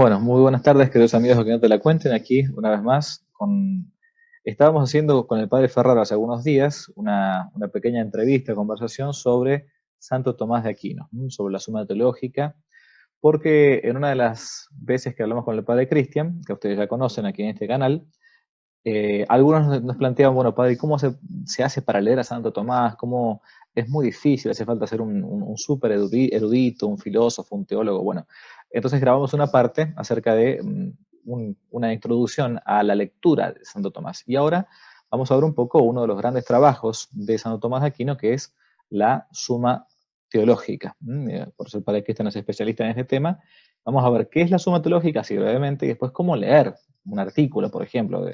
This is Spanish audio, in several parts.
Bueno, muy buenas tardes, queridos amigos de Que no te la cuenten, aquí una vez más. Estábamos haciendo con el padre Ferraro hace algunos días una pequeña entrevista, conversación sobre Santo Tomás de Aquino, sobre la Suma Teológica, porque en una de las veces que hablamos con el padre Cristian, que ustedes ya conocen aquí en este canal, algunos nos planteaban, bueno, padre, ¿cómo se hace para leer a Santo Tomás? ¿Cómo es muy difícil? Hace falta ser un súper erudito, un filósofo, un teólogo. Bueno, entonces grabamos una parte acerca de una introducción a la lectura de Santo Tomás. Y ahora vamos a ver un poco uno de los grandes trabajos de Santo Tomás de Aquino, que es la Suma Teológica. Por eso el padre Cristian es especialista en este tema. Vamos a ver qué es la Suma Teológica, así brevemente, y después cómo leer un artículo, por ejemplo,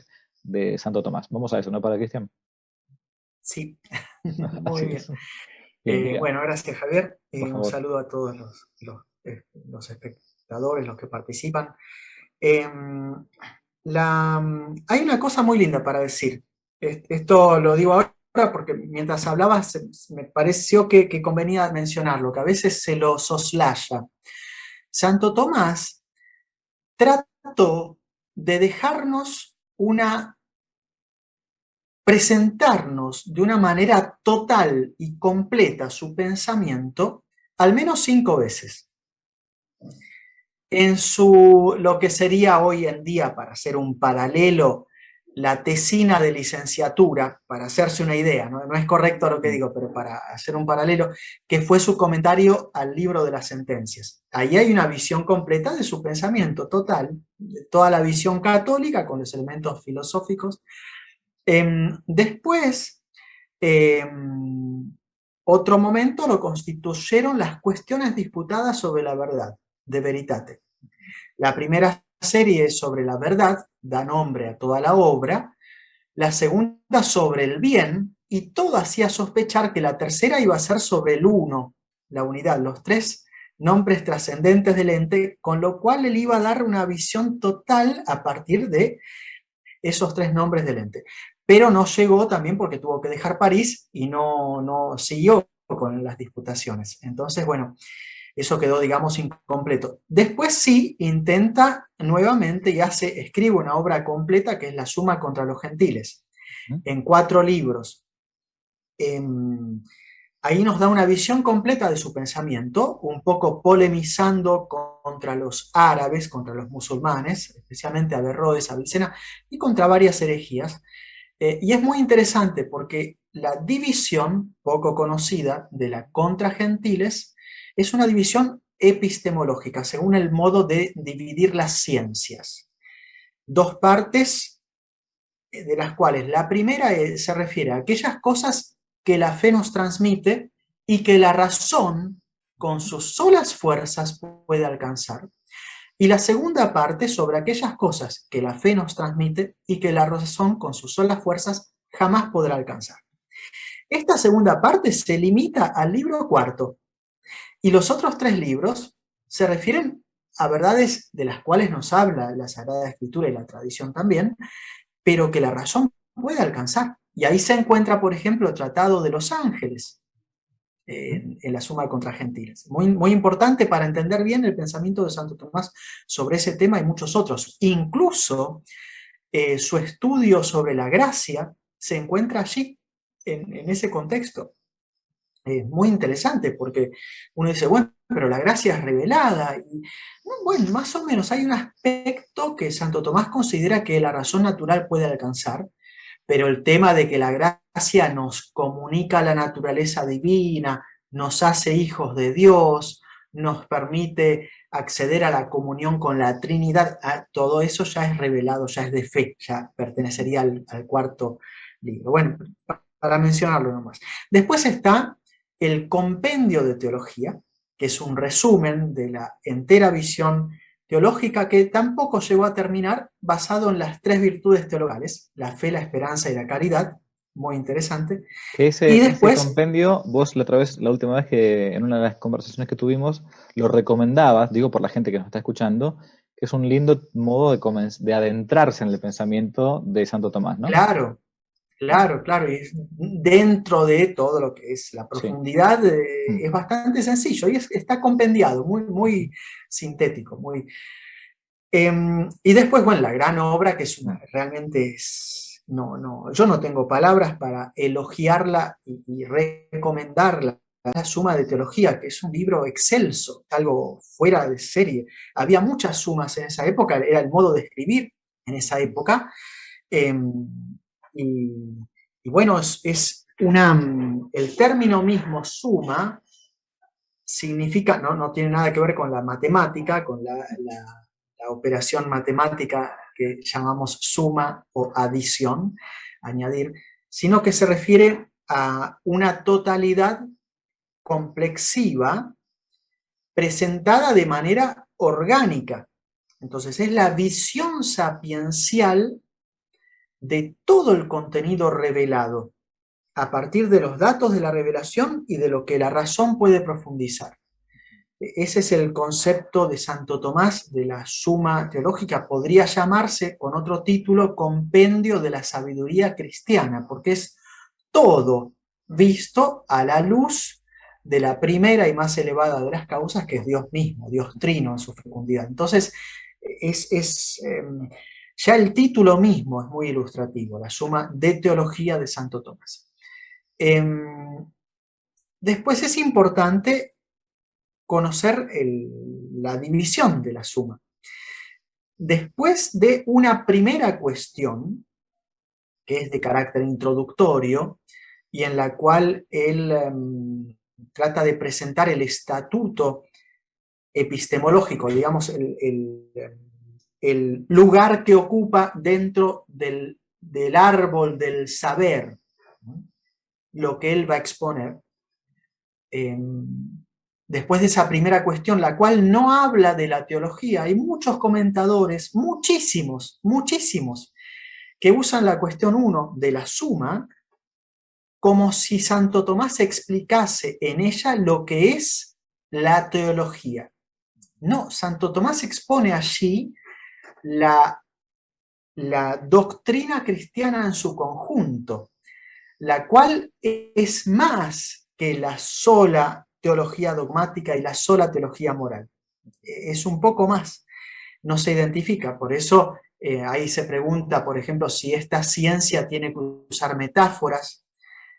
de Santo Tomás. Vamos a eso, ¿no, para Cristian? Sí, Así muy es. bien. Bien, digamos, Bueno, gracias Javier. por Un favor. saludo a todos los espectadores, los que participan. Hay una cosa muy linda para decir. Esto lo digo ahora porque mientras hablabas me pareció que convenía mencionarlo, que a veces se lo soslaya. Santo Tomás trató de dejarnos presentarnos de una manera total y completa su pensamiento al menos 5 veces. Lo que sería hoy en día, para hacer un paralelo, la tesina de licenciatura, para hacerse una idea, no es correcto lo que Mm. digo, pero para hacer un paralelo, que fue su comentario al libro de las sentencias. Ahí hay una visión completa de su pensamiento total, de toda la visión católica con los elementos filosóficos. Después, eh, otro momento lo constituyeron las cuestiones disputadas sobre la verdad, de veritate. La primera serie sobre la verdad da nombre a toda la obra, la segunda sobre el bien, y todo hacía sospechar que la tercera iba a ser sobre el uno, la unidad, los tres nombres trascendentes del ente, con lo cual él iba a dar una visión total a partir de esos tres nombres del ente. Pero no llegó también porque tuvo que dejar París y no siguió con las disputaciones. Entonces, bueno, eso quedó, digamos, incompleto. Después sí intenta nuevamente y escribe una obra completa que es La Suma contra los Gentiles, ¿Mm? en 4 libros. Ahí nos da una visión completa de su pensamiento, un poco polemizando contra los árabes, contra los musulmanes, especialmente Averroes, Avicena, y contra varias herejías. Y es muy interesante porque la división, poco conocida, de la contra gentiles es una división epistemológica, según el modo de dividir las ciencias. Dos partes de las cuales la primera se refiere a aquellas cosas que la fe nos transmite y que la razón, con sus solas fuerzas, puede alcanzar. Y la segunda parte sobre aquellas cosas que la fe nos transmite y que la razón, con sus solas fuerzas, jamás podrá alcanzar. Esta segunda parte se limita al libro cuarto, y los otros 3 libros se refieren a verdades de las cuales nos habla la Sagrada Escritura y la tradición también, pero que la razón puede alcanzar. Y ahí se encuentra, por ejemplo, el Tratado de los Ángeles, en la Suma contra Gentiles. Muy, muy importante para entender bien el pensamiento de Santo Tomás sobre ese tema y muchos otros. Incluso su estudio sobre la gracia se encuentra allí, en ese contexto. Es muy interesante porque uno dice, bueno, pero la gracia es revelada. Y, bueno, más o menos hay un aspecto que Santo Tomás considera que la razón natural puede alcanzar, pero el tema de que la gracia nos comunica la naturaleza divina, nos hace hijos de Dios, nos permite acceder a la comunión con la Trinidad, todo eso ya es revelado, ya es de fe, ya pertenecería al cuarto libro. Bueno, para mencionarlo nomás. Después está el compendio de teología, que es un resumen de la entera visión teológica que tampoco llegó a terminar, basado en las 3 virtudes teologales, la fe, la esperanza y la caridad, muy interesante. Que Y ese después, compendio, vos la otra vez, la última vez que en una de las conversaciones que tuvimos, lo recomendabas, digo por la gente que nos está escuchando, que es un lindo modo de adentrarse en el pensamiento de Santo Tomás, ¿no? claro, claro, claro, y dentro de todo lo que es la Sí. profundidad, Mm. es bastante sencillo y está compendiado, muy, Ujú. muy sintético, muy... Y después, bueno, la gran obra, que es realmente es, yo no tengo palabras para elogiarla y recomendarla, la Suma de Teología, que es un libro excelso, algo fuera de serie. Había muchas sumas en esa época, era el modo de escribir en esa época. Y, y bueno, es el término mismo suma significa, no tiene nada que ver con la matemática, con la operación matemática que llamamos suma o adición, añadir, sino que se refiere a una totalidad complexiva presentada de manera orgánica. Entonces es la visión sapiencial de todo el contenido revelado, a partir de los datos de la revelación y de lo que la razón puede profundizar. Ese es el concepto de Santo Tomás de la Suma Teológica. Podría llamarse con otro título Compendio de la Sabiduría Cristiana, porque es todo visto a la luz de la primera y más elevada de las causas, que es Dios mismo, Dios trino en su fecundidad. Entonces, ya el título mismo es muy ilustrativo, la Suma de Teología de Santo Tomás. Después es importante conocer la división de la suma. Después de una primera cuestión, que es de carácter introductorio, y en la cual él trata de presentar el estatuto epistemológico, digamos, el lugar que ocupa dentro del árbol del saber, ¿no? Lo que él va a exponer. Después de esa primera cuestión, la cual no habla de la teología, hay muchos comentadores, muchísimos, que usan la cuestión 1 de la suma como si Santo Tomás explicase en ella lo que es la teología. No, Santo Tomás expone allí la doctrina cristiana en su conjunto, la cual es más que la sola teología dogmática y la sola teología moral. Es un poco más, no se identifica, por eso ahí se pregunta, por ejemplo, si esta ciencia tiene que usar metáforas,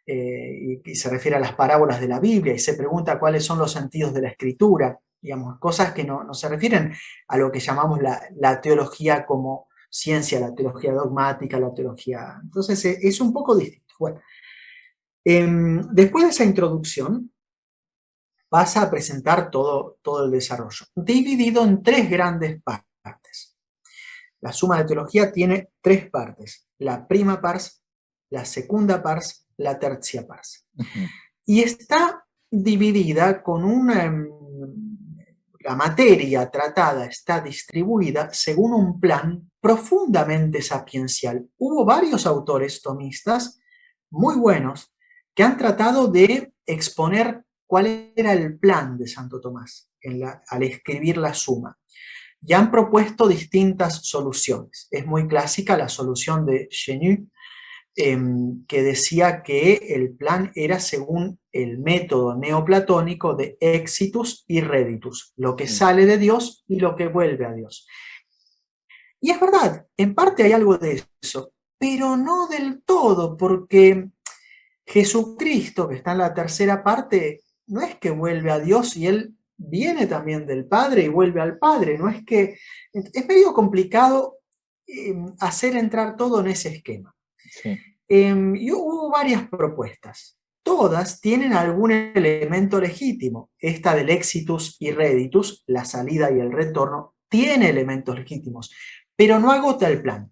y se refiere a las parábolas de la Biblia, y se pregunta cuáles son los sentidos de la escritura, digamos, cosas que no se refieren a lo que llamamos la teología como ciencia, la teología dogmática, la teología. Entonces es un poco distinto. Bueno, después de esa introducción, pasa a presentar todo el desarrollo, dividido en 3 grandes partes. La Suma de Teología tiene 3 partes: la prima pars, la segunda pars, la tercia pars. Y está dividida con la materia tratada está distribuida según un plan profundamente sapiencial. Hubo varios autores tomistas muy buenos que han tratado de exponer cuál era el plan de Santo Tomás al escribir la suma. Y han propuesto distintas soluciones. Es muy clásica la solución de Chenu, que decía que el plan era según el método neoplatónico de exitus y reditus, lo que sale de Dios y lo que vuelve a Dios. Y es verdad, en parte hay algo de eso, pero no del todo, porque Jesucristo, que está en la tercera parte, no es que vuelve a Dios y Él viene también del Padre y vuelve al Padre, no es que... Es medio complicado hacer entrar todo en ese esquema. Sí. Y hubo varias propuestas. Todas tienen algún elemento legítimo. Esta del exitus y reditus, la salida y el retorno, tiene elementos legítimos, pero no agota el plan.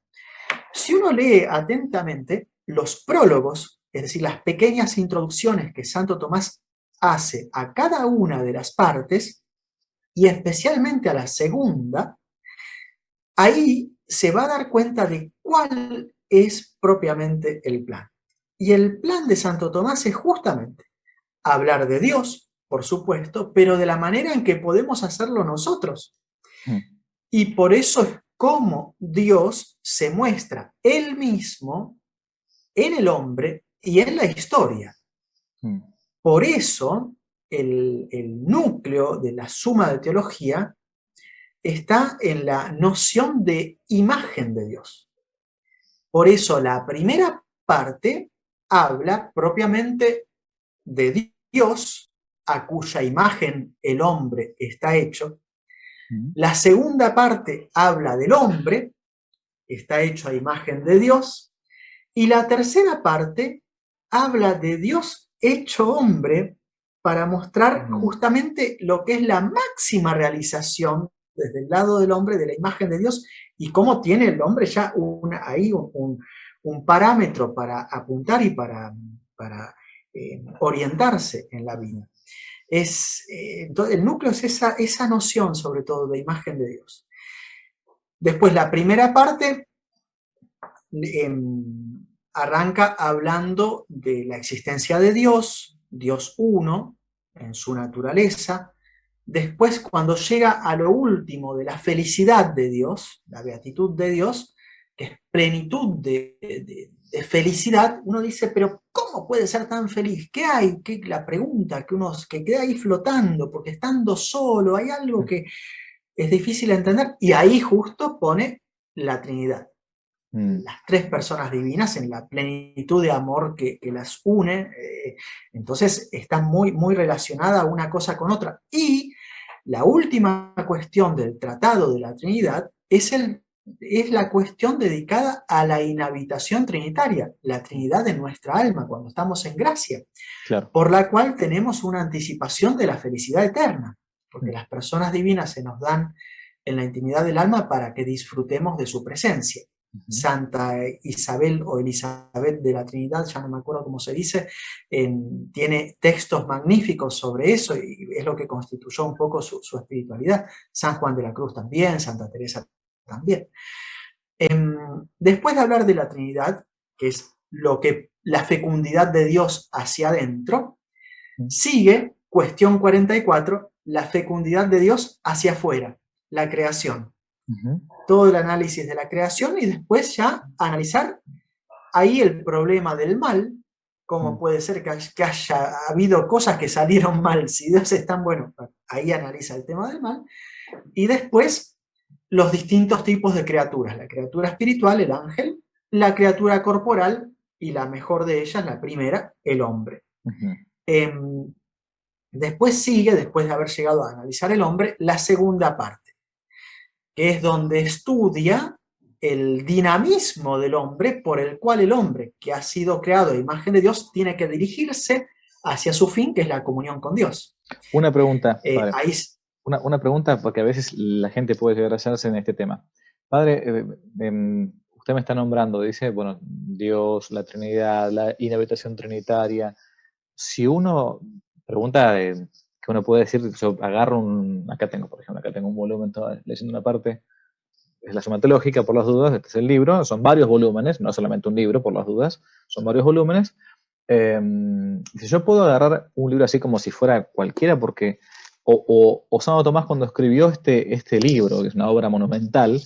Si uno lee atentamente los prólogos, es decir, las pequeñas introducciones que Santo Tomás hace a cada una de las partes, y especialmente a la segunda, ahí se va a dar cuenta de cuál es propiamente el plan. Y el plan de Santo Tomás es justamente hablar de Dios, por supuesto, pero de la manera en que podemos hacerlo nosotros. Y por eso es como Dios se muestra Él mismo en el hombre y en la historia. Por eso el núcleo de la Suma de Teología está en la noción de imagen de Dios. Por eso la primera parte habla propiamente de Dios, a cuya imagen el hombre está hecho. La segunda parte habla del hombre, está hecho a imagen de Dios. Y la tercera parte habla de Dios hecho hombre para mostrar justamente lo que es la máxima realización desde el lado del hombre de la imagen de Dios y cómo tiene el hombre ya ahí un parámetro para apuntar y para orientarse en la vida. Entonces, el núcleo es esa noción sobre todo de imagen de Dios. Después la primera parte arranca hablando de la existencia de Dios, Dios uno, en su naturaleza. Después, cuando llega a lo último de la felicidad de Dios, la beatitud de Dios, que es plenitud de felicidad, uno dice, pero ¿cómo puede ser tan feliz? ¿Qué hay? La pregunta que queda ahí flotando, porque estando solo hay algo que es difícil de entender, y ahí justo pone la Trinidad. Las tres personas divinas en la plenitud de amor que las une, entonces está muy, muy relacionada una cosa con otra. Y la última cuestión del Tratado de la Trinidad es la cuestión dedicada a la inhabitación trinitaria, la Trinidad de nuestra alma, cuando estamos en gracia, claro, por la cual tenemos una anticipación de la felicidad eterna, porque las personas divinas se nos dan en la intimidad del alma para que disfrutemos de su presencia. Santa Isabel o Elizabeth de la Trinidad, ya no me acuerdo cómo se dice, tiene textos magníficos sobre eso y es lo que constituyó un poco su espiritualidad. San Juan de la Cruz también, Santa Teresa también. Después de hablar de la Trinidad, que es la fecundidad de Dios hacia adentro, sigue, cuestión 44, la fecundidad de Dios hacia afuera, la creación. Todo el análisis de la creación y después ya analizar ahí el problema del mal, cómo puede ser que haya habido cosas que salieron mal, si Dios es tan bueno, ahí analiza el tema del mal, y después los distintos tipos de criaturas, la criatura espiritual, el ángel, la criatura corporal y la mejor de ellas, la primera, el hombre. Después sigue, después de haber llegado a analizar el hombre, la segunda parte, que es donde estudia el dinamismo del hombre por el cual el hombre, que ha sido creado a imagen de Dios, tiene que dirigirse hacia su fin, que es la comunión con Dios. Una pregunta, padre. Ahí... Una pregunta, porque a veces la gente puede llegar a hacerse en este tema. Padre, usted me está nombrando, dice, bueno, Dios, la Trinidad, la inhabitación trinitaria. Si uno pregunta que uno puede decir, yo agarro acá tengo, por ejemplo, acá tengo un volumen, estaba leyendo una parte, es la Suma Teológica, por las dudas, este es el libro, son varios volúmenes, no solamente un libro, por las dudas, son varios volúmenes. Si yo puedo agarrar un libro así como si fuera cualquiera, porque o Santo Tomás cuando escribió este libro, que es una obra monumental,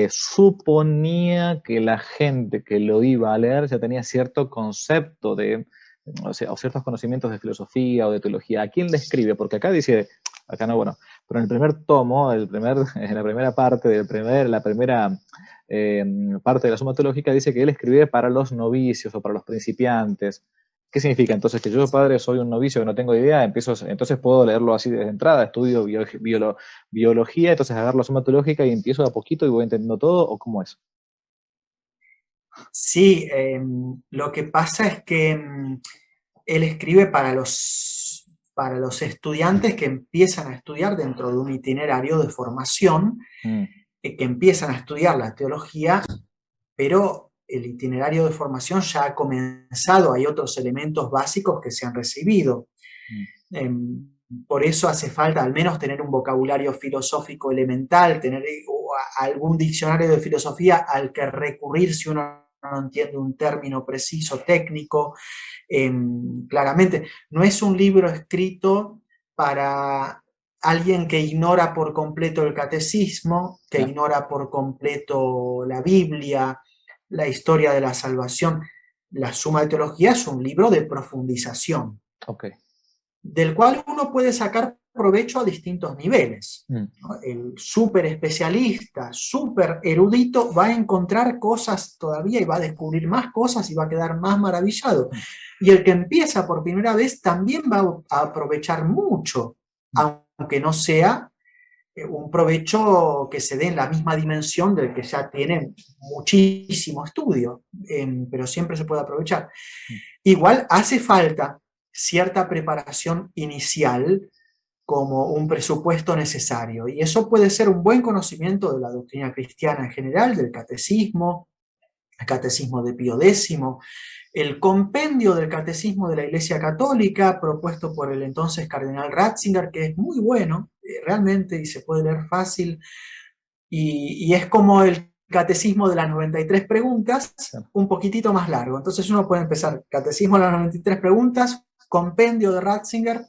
suponía que la gente que lo iba a leer ya tenía cierto concepto o ciertos conocimientos de filosofía o de teología. ¿A quién le escribe? Porque acá dice, acá no, bueno, pero en el primer tomo, en la primera parte, la primera parte de la Suma Teológica dice que él escribe para los novicios o para los principiantes. ¿Qué significa? Entonces, que yo, padre, soy un novicio que no tengo idea, entonces puedo leerlo así desde entrada, estudio biología, entonces agarro la Suma Teológica y empiezo de a poquito y voy entendiendo todo, ¿o cómo es? Sí, lo que pasa es que él escribe para los estudiantes que empiezan a estudiar dentro de un itinerario de formación, que empiezan a estudiar la teología, pero el itinerario de formación ya ha comenzado, hay otros elementos básicos que se han recibido. Por eso hace falta al menos tener un vocabulario filosófico elemental, tener algún diccionario de filosofía al que recurrir si uno no entiende un término preciso, técnico. Claramente, no es un libro escrito para alguien que ignora por completo el catecismo, que ignora por completo la Biblia, la historia de la salvación. La Suma de Teología es un libro de profundización, del cual uno puede sacar provecho a distintos niveles, ¿no? El súper especialista, súper erudito, va a encontrar cosas todavía y va a descubrir más cosas y va a quedar más maravillado. Y el que empieza por primera vez también va a aprovechar mucho, aunque no sea un provecho que se dé en la misma dimensión del que ya tiene muchísimo estudio, pero siempre se puede aprovechar. Igual hace falta cierta preparación inicial como un presupuesto necesario, y eso puede ser un buen conocimiento de la doctrina cristiana en general, del catecismo, el catecismo de Pío X, el compendio del catecismo de la Iglesia Católica, propuesto por el entonces cardenal Ratzinger, que es muy bueno, realmente, y se puede leer fácil, y es como el catecismo de las 93 preguntas, un poquitito más largo. Entonces uno puede empezar, catecismo de las 93 preguntas, compendio de Ratzinger,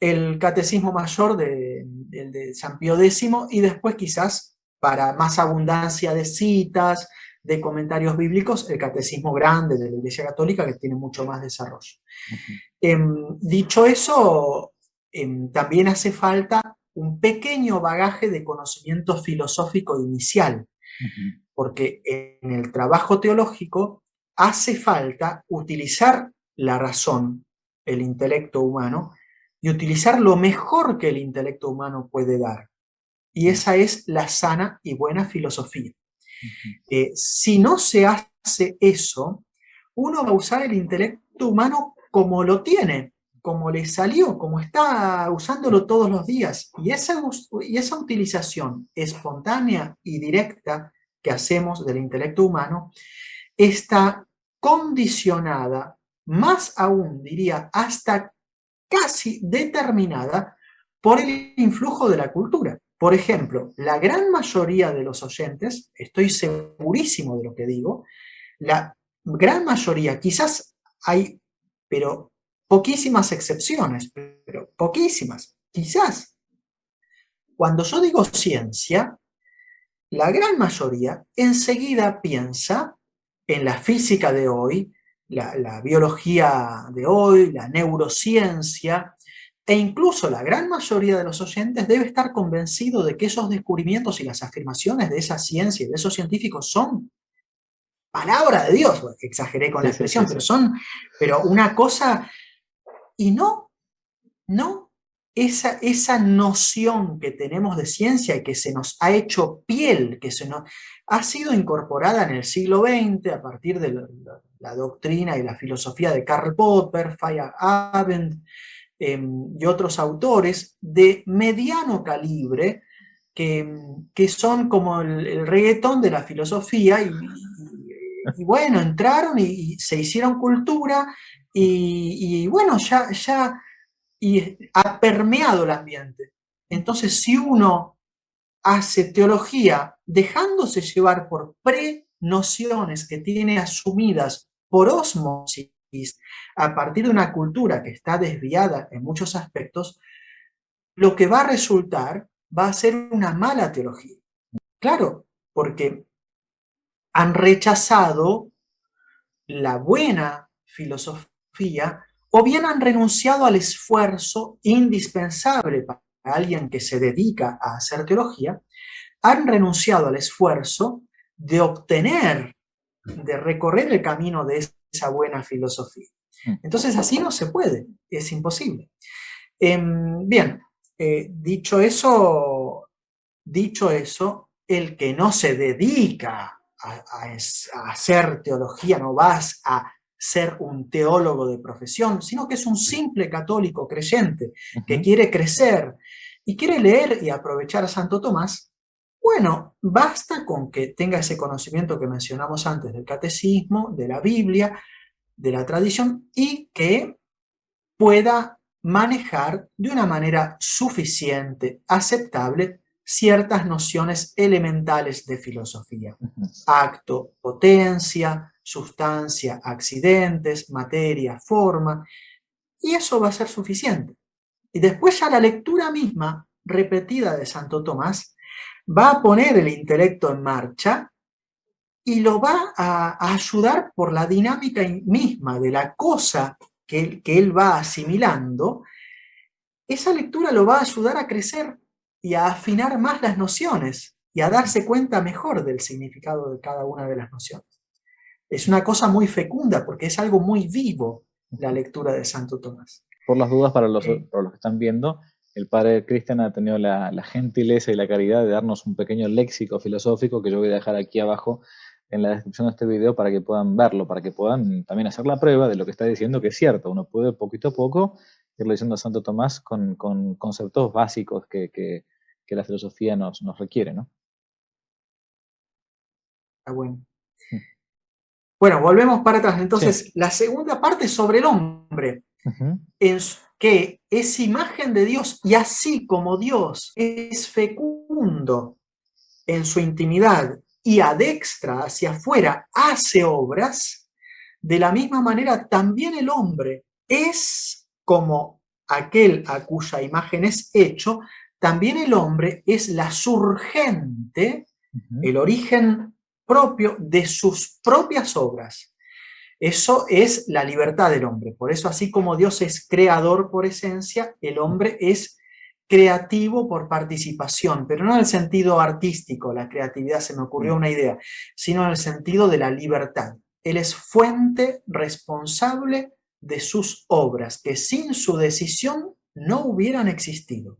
el catecismo mayor de San Pío X, y después quizás, para más abundancia de citas, de comentarios bíblicos, el catecismo grande de la Iglesia Católica, que tiene mucho más desarrollo. Dicho eso, también hace falta un pequeño bagaje de conocimiento filosófico inicial, porque en el trabajo teológico hace falta utilizar la razón, el intelecto humano, y utilizar lo mejor que el intelecto humano puede dar. Y esa es la sana y buena filosofía. Si no se hace eso, uno va a usar el intelecto humano como lo tiene, como le salió, como está usándolo todos los días. Y esa utilización espontánea y directa que hacemos del intelecto humano está condicionada, más aún diría, hasta casi determinada por el influjo de la cultura. Por ejemplo, la gran mayoría de los oyentes, estoy segurísimo de lo que digo, la gran mayoría, quizás hay, pero poquísimas excepciones, pero poquísimas, quizás. Cuando yo digo ciencia, la gran mayoría enseguida piensa en la física de hoy, la biología de hoy, la neurociencia, e incluso la gran mayoría de los oyentes debe estar convencido de que esos descubrimientos y las afirmaciones de esa ciencia y de esos científicos son palabra de Dios. Exageré con la expresión, pero una cosa, y no, esa noción que tenemos de ciencia y que se nos ha hecho piel, que se nos ha sido incorporada en el siglo XX a partir de la doctrina y la filosofía de Karl Popper, Feyerabend, y otros autores de mediano calibre que son como el reggaetón de la filosofía y bueno, entraron y se hicieron cultura y bueno, ya y ha permeado el ambiente. Entonces, si uno hace teología dejándose llevar por pre-nociones que tiene asumidas por ósmosis a partir de una cultura que está desviada en muchos aspectos, lo que va a resultar va a ser una mala teología. Claro, porque han rechazado la buena filosofía o bien han renunciado al esfuerzo indispensable para alguien que se dedica a hacer teología, han renunciado al esfuerzo de obtener, de recorrer el camino de esa buena filosofía. Entonces así no se puede, es imposible. Bien, dicho eso, el que no se dedica a hacer teología, no vas a ser un teólogo de profesión, sino que es un simple católico creyente que quiere crecer y quiere leer y aprovechar a Santo Tomás. Bueno, basta con que tenga ese conocimiento que mencionamos antes del catecismo, de la Biblia, de la tradición, y que pueda manejar de una manera suficiente, aceptable, ciertas nociones elementales de filosofía. Acto, potencia, sustancia, accidentes, materia, forma, y eso va a ser suficiente. Y después ya la lectura misma, repetida de Santo Tomás, va a poner el intelecto en marcha y lo va a ayudar por la dinámica misma de la cosa que él va asimilando, esa lectura lo va a ayudar a crecer y a afinar más las nociones y a darse cuenta mejor del significado de cada una de las nociones. Es una cosa muy fecunda porque es algo muy vivo la lectura de Santo Tomás. Por las dudas, para los que están viendo, el padre Cristian ha tenido la gentileza y la caridad de darnos un pequeño léxico filosófico que yo voy a dejar aquí abajo en la descripción de este video para que puedan verlo, para que puedan también hacer la prueba de lo que está diciendo, que es cierto. Uno puede poquito a poco ir leyendo a Santo Tomás con conceptos básicos que la filosofía nos requiere, ¿no? Está bueno. Bueno, volvemos para atrás. Entonces, Sí. la segunda parte es sobre el hombre, Uh-huh. que es imagen de Dios y así como Dios es fecundo en su intimidad y adextra hacia afuera hace obras, de la misma manera también el hombre es como aquel a cuya imagen es hecho, también el hombre es la surgente, Uh-huh. el origen propio de sus propias obras. Eso es la libertad del hombre. Por eso, así como Dios es creador por esencia, el hombre es creativo por participación, pero no en el sentido artístico, la creatividad, se me ocurrió una idea, sino en el sentido de la libertad. Él es fuente responsable de sus obras, que sin su decisión no hubieran existido.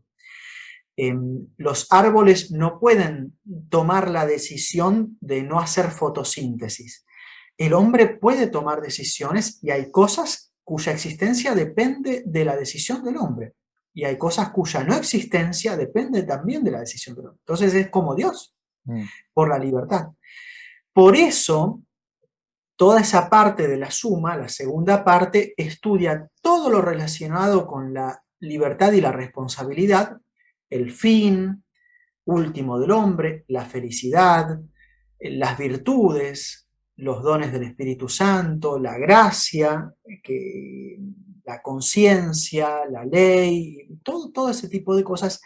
Los árboles no pueden tomar la decisión de no hacer fotosíntesis. El hombre puede tomar decisiones y hay cosas cuya existencia depende de la decisión del hombre. Y hay cosas cuya no existencia depende también de la decisión del hombre. Entonces es como Dios, por la libertad. Por eso, toda esa parte de la suma, la segunda parte, estudia todo lo relacionado con la libertad y la responsabilidad, el fin último del hombre, la felicidad, las virtudes, los dones del Espíritu Santo, la gracia, la conciencia, la ley, todo ese tipo de cosas,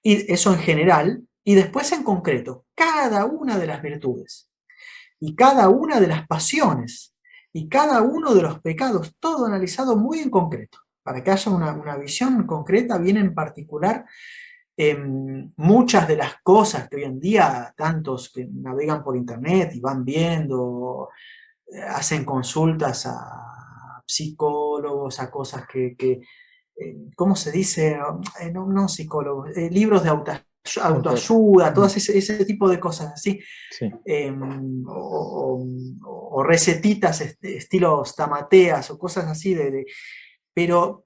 y eso en general, y después en concreto, cada una de las virtudes, y cada una de las pasiones, y cada uno de los pecados, todo analizado muy en concreto, para que haya una visión concreta, bien en particular. Muchas de las cosas que hoy en día tantos que navegan por internet y van viendo, hacen consultas a psicólogos, a cosas ¿cómo se dice? No psicólogos, libros de autoayuda, todas ese tipo de cosas así. Sí. O recetitas estilos tamateas o cosas así pero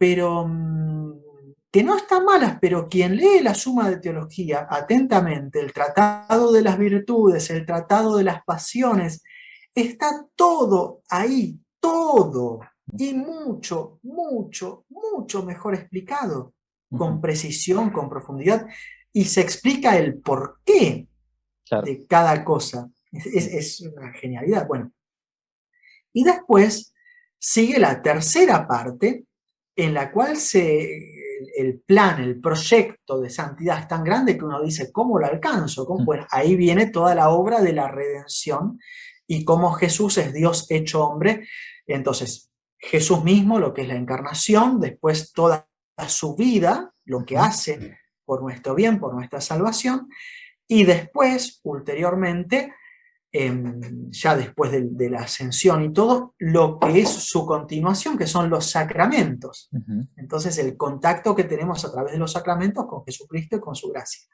que no están malas, pero quien lee la Suma de Teología atentamente, el Tratado de las Virtudes, el Tratado de las Pasiones, está todo ahí, todo, y mucho, mucho, mucho mejor explicado, con precisión, con profundidad, y se explica el porqué de cada cosa. Es una genialidad. Bueno, y después sigue la tercera parte, en la cual el plan, el proyecto de santidad es tan grande que uno dice, ¿cómo lo alcanzo? Bueno, ahí viene toda la obra de la redención y cómo Jesús es Dios hecho hombre. Entonces, Jesús mismo, lo que es la encarnación, después toda su vida, lo que hace por nuestro bien, por nuestra salvación, y después, ulteriormente, ya después de la ascensión y todo, lo que es su continuación, que son los sacramentos. Entonces, el contacto que tenemos a través de los sacramentos con Jesucristo y con su gracia.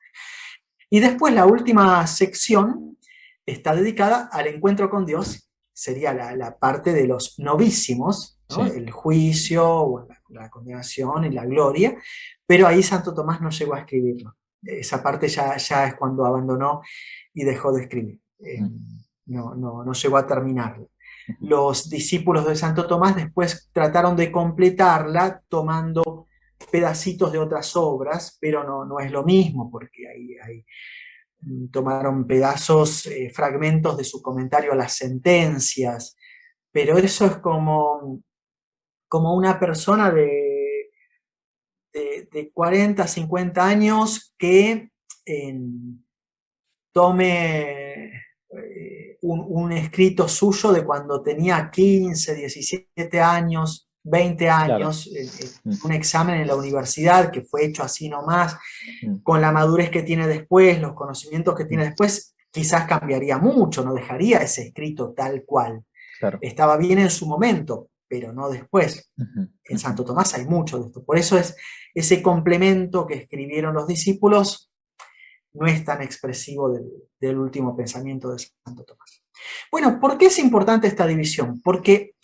Y después la última sección está dedicada al encuentro con Dios, sería la parte de los novísimos, ¿no? Sí. El juicio, la condenación y la gloria, pero ahí Santo Tomás no llegó a escribirlo. Esa parte ya es cuando abandonó y dejó de escribir. No llegó a terminarla. Los discípulos de Santo Tomás después trataron de completarla tomando pedacitos de otras obras, pero no es lo mismo, porque ahí tomaron pedazos, fragmentos de su comentario a las sentencias, pero eso es como una persona de 40, 50 años que tome un escrito suyo de cuando tenía 15, 17 años, 20 claro. años, Mm, un examen en la universidad que fue hecho así nomás, mm, con la madurez que tiene después, los conocimientos que mm, tiene después, quizás cambiaría mucho, no dejaría ese escrito tal cual. claro. Estaba bien en su momento, pero no después. Ujú, En ujú, Santo Tomás hay mucho de esto. Por eso es ese complemento que escribieron los discípulos no es tan expresivo del último pensamiento de Santo Tomás. Bueno, ¿por qué es importante esta división? Porque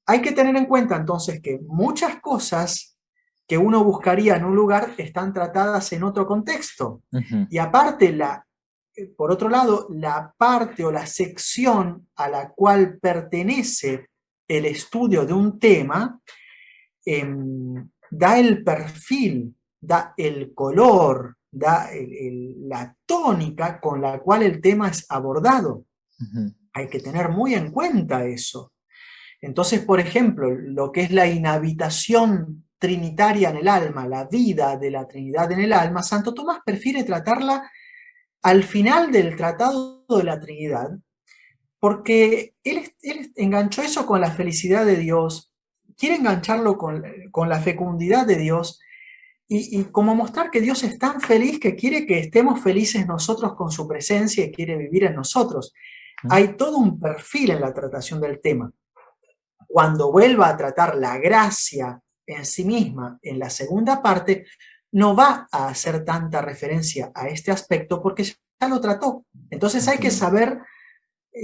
hay que tener en cuenta entonces que muchas cosas que uno buscaría en un lugar están tratadas en otro contexto. ujú, Y aparte, por otro lado, la parte o la sección a la cual pertenece el estudio de un tema da el perfil, da el color, da la tónica con la cual el tema es abordado. ujú, Hay que tener muy en cuenta eso. Entonces, por ejemplo, lo que es la inhabitación trinitaria en el alma, la vida de la Trinidad en el alma, Santo Tomás prefiere tratarla al final del Tratado de la Trinidad, porque él enganchó eso con la felicidad de Dios, quiere engancharlo con la fecundidad de Dios y como mostrar que Dios es tan feliz que quiere que estemos felices nosotros con su presencia y quiere vivir en nosotros. ujú, Hay todo un perfil en la tratación del tema. Cuando vuelva a tratar la gracia en sí misma en la segunda parte, no va a hacer tanta referencia a este aspecto porque ya lo trató. Entonces hay que ujú, saber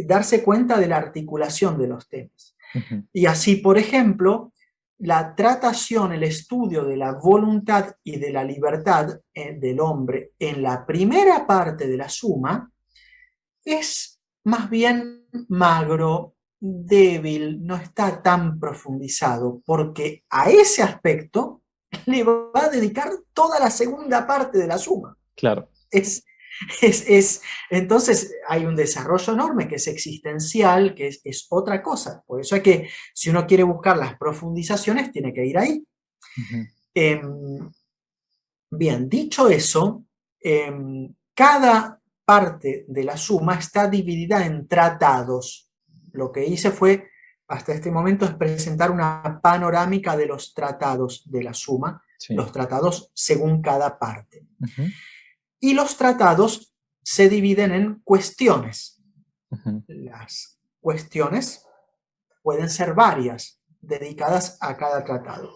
darse cuenta de la articulación de los temas. ujú, Y así, por ejemplo, la tratación, el estudio de la voluntad y de la libertad del hombre en la primera parte de la suma es más bien magro, débil, no está tan profundizado, porque a ese aspecto le va a dedicar toda la segunda parte de la suma. claro. Es, es, entonces hay un desarrollo enorme que es existencial, que es otra cosa. Por eso es que si uno quiere buscar las profundizaciones, tiene que ir ahí. Ujú, Eh, Bien, dicho eso, cada parte de la suma está dividida en tratados. Lo que hice fue, hasta este momento, es presentar una panorámica de los tratados de la suma, sí. los tratados según cada parte. Ujú, Y los tratados se dividen en cuestiones. ujú, Las cuestiones pueden ser varias, dedicadas a cada tratado.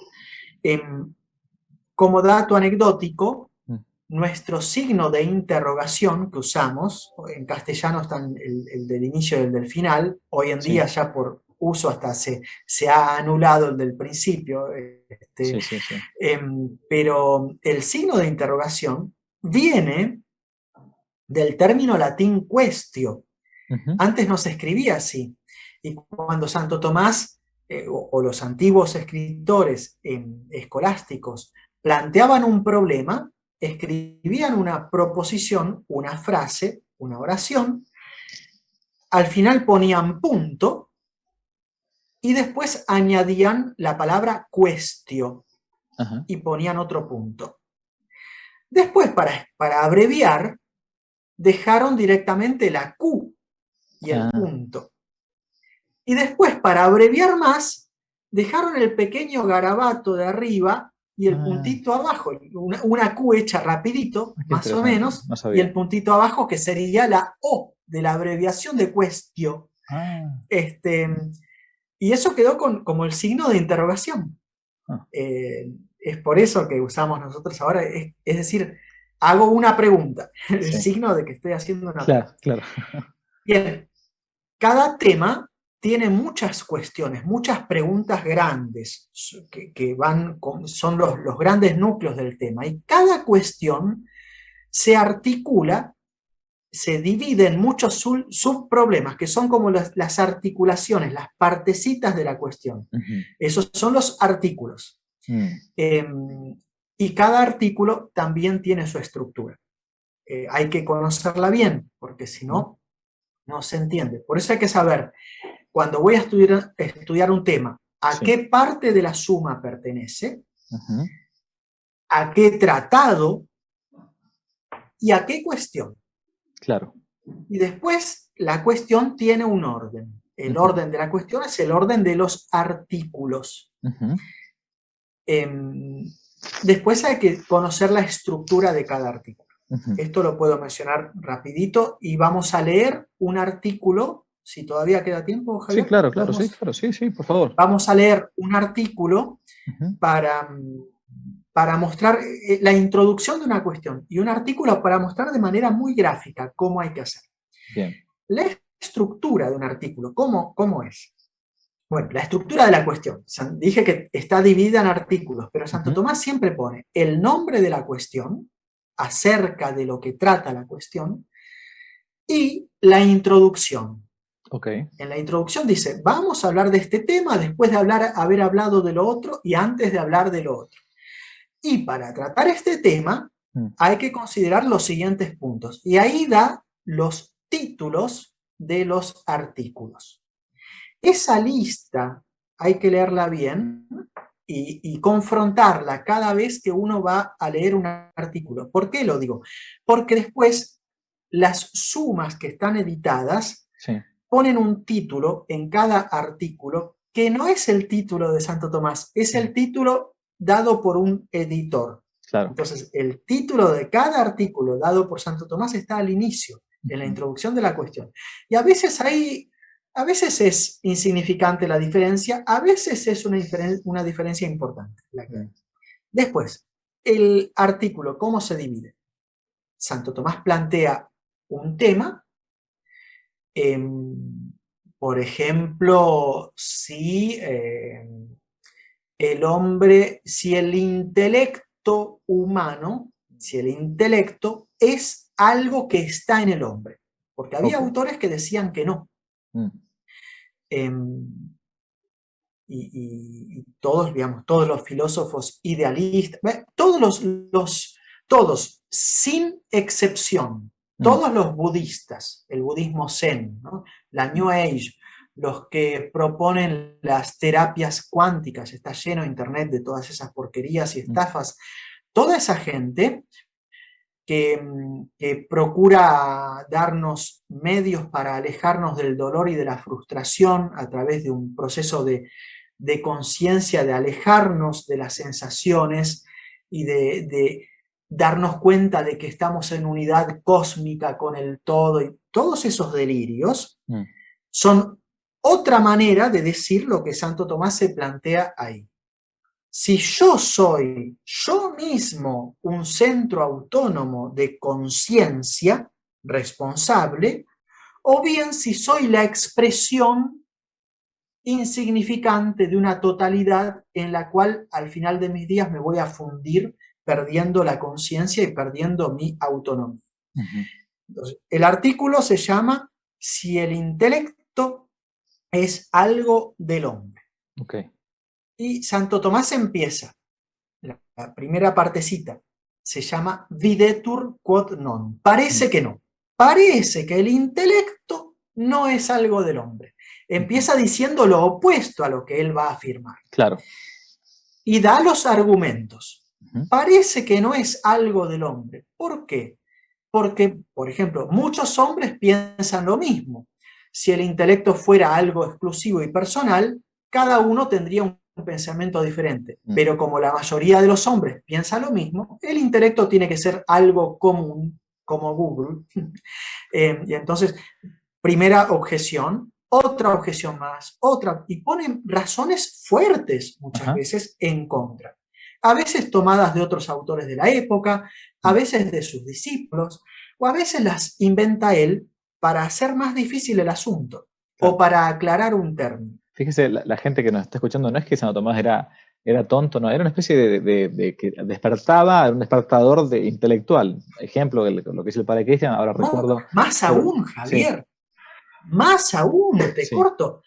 Como dato anecdótico, mm, nuestro signo de interrogación que usamos, en castellano están el del inicio y el del final, hoy en sí, día ya por uso hasta se ha anulado el del principio, sí, sí, sí. pero el signo de interrogación viene del término latín quaestio. Ujú, Antes no se escribía así. Y cuando Santo Tomás o los antiguos escritores escolásticos planteaban un problema, escribían una proposición, una frase, una oración, al final ponían punto y después añadían la palabra questio ajá, y ponían otro punto. Después, para abreviar, dejaron directamente la Q y el ah, punto. Y después, para abreviar más, dejaron el pequeño garabato de arriba y el ah, puntito abajo, una Q hecha rapidito, qué más o interesante, menos, no y el sabía. puntito abajo que sería la O de la abreviación de cuestio. Ah, Este, y eso quedó como el signo de interrogación. ah, Es por eso que usamos nosotros ahora, es decir, hago una pregunta, el sí, signo de que estoy haciendo una claro, pregunta. claro. Bien, cada tema tiene muchas cuestiones, muchas preguntas grandes que son los grandes núcleos del tema. Y cada cuestión se articula, se divide en muchos subproblemas, que son como las articulaciones, las partecitas de la cuestión. Ujú, Esos son los artículos. mm, Eh, y cada artículo también tiene su estructura. Hay que conocerla bien, porque si mm, no, no se entiende. Por eso hay que saber cuando voy a estudiar un tema, a sí, qué parte de la suma pertenece, ujú, a qué tratado y a qué cuestión. claro. Y después la cuestión tiene un orden. El orden de la cuestión es el orden de los artículos. Después hay que conocer la estructura de cada artículo. Esto lo puedo mencionar rapidito y vamos a leer un artículo, si todavía queda tiempo, Javier. Sí, claro, sí, por favor. Vamos a leer un artículo para mostrar la introducción de una cuestión y un artículo para mostrar de manera muy gráfica cómo hay que hacer. Bien. La estructura de un artículo, ¿cómo es? Bueno, la estructura de la cuestión. Dije que está dividida en artículos, pero Santo Tomás siempre pone el nombre de la cuestión, acerca de lo que trata la cuestión, y la introducción. En la introducción dice, vamos a hablar de este tema después de haber hablado de lo otro y antes de hablar de lo otro. Y para tratar este tema hay que considerar los siguientes puntos. Y ahí da los títulos de los artículos. Esa lista hay que leerla bien y confrontarla cada vez que uno va a leer un artículo. ¿Por qué lo digo? Porque después las sumas que están editadas ponen un título en cada artículo que no es el título de Santo Tomás, es el título dado por un editor. Claro. Entonces, el título de cada artículo dado por Santo Tomás está al inicio, en la introducción de la cuestión. Y a veces es insignificante la diferencia, a veces es una diferencia importante. Después, el artículo, ¿cómo se divide? Santo Tomás plantea un tema. Por ejemplo, si el intelecto humano, si el intelecto es algo que está en el hombre. Porque había autores que decían que no. Y todos, digamos, todos los filósofos idealistas, todos, sin excepción, todos los budistas, el budismo zen, ¿no? La New Age, los que proponen las terapias cuánticas, está lleno de internet de todas esas porquerías y estafas, toda esa gente que procura darnos medios para alejarnos del dolor y de la frustración a través de un proceso de conciencia, de alejarnos de las sensaciones y de darnos cuenta de que estamos en unidad cósmica con el todo, y todos esos delirios son otra manera de decir lo que Santo Tomás se plantea ahí. Si yo soy yo mismo un centro autónomo de conciencia responsable, o bien si soy la expresión insignificante de una totalidad en la cual al final de mis días me voy a fundir perdiendo la conciencia y perdiendo mi autonomía. Entonces, el artículo se llama Si el intelecto es algo del hombre. Y Santo Tomás empieza, la primera partecita, se llama Videtur quod non. Parece que no. Parece que el intelecto no es algo del hombre. Empieza diciendo lo opuesto a lo que él va a afirmar. Claro. Y da los argumentos. Parece que no es algo del hombre. ¿Por qué? Porque, por ejemplo, muchos hombres piensan lo mismo. Si el intelecto fuera algo exclusivo y personal, cada uno tendría un pensamiento diferente. Pero como la mayoría de los hombres piensa lo mismo, el intelecto tiene que ser algo común, como Google. Y entonces, primera objeción, otra objeción más, otra, y ponen razones fuertes muchas veces en contra. A veces tomadas de otros autores de la época, a veces de sus discípulos, o a veces las inventa él para hacer más difícil el asunto, o para aclarar un término. Fíjese, la gente que nos está escuchando no es que Santo Tomás era tonto, no, era una especie de que despertaba, era un despertador intelectual. Ejemplo, lo que dice el padre Cristian, ahora recuerdo. Más aún, Javier, más aún, te corto.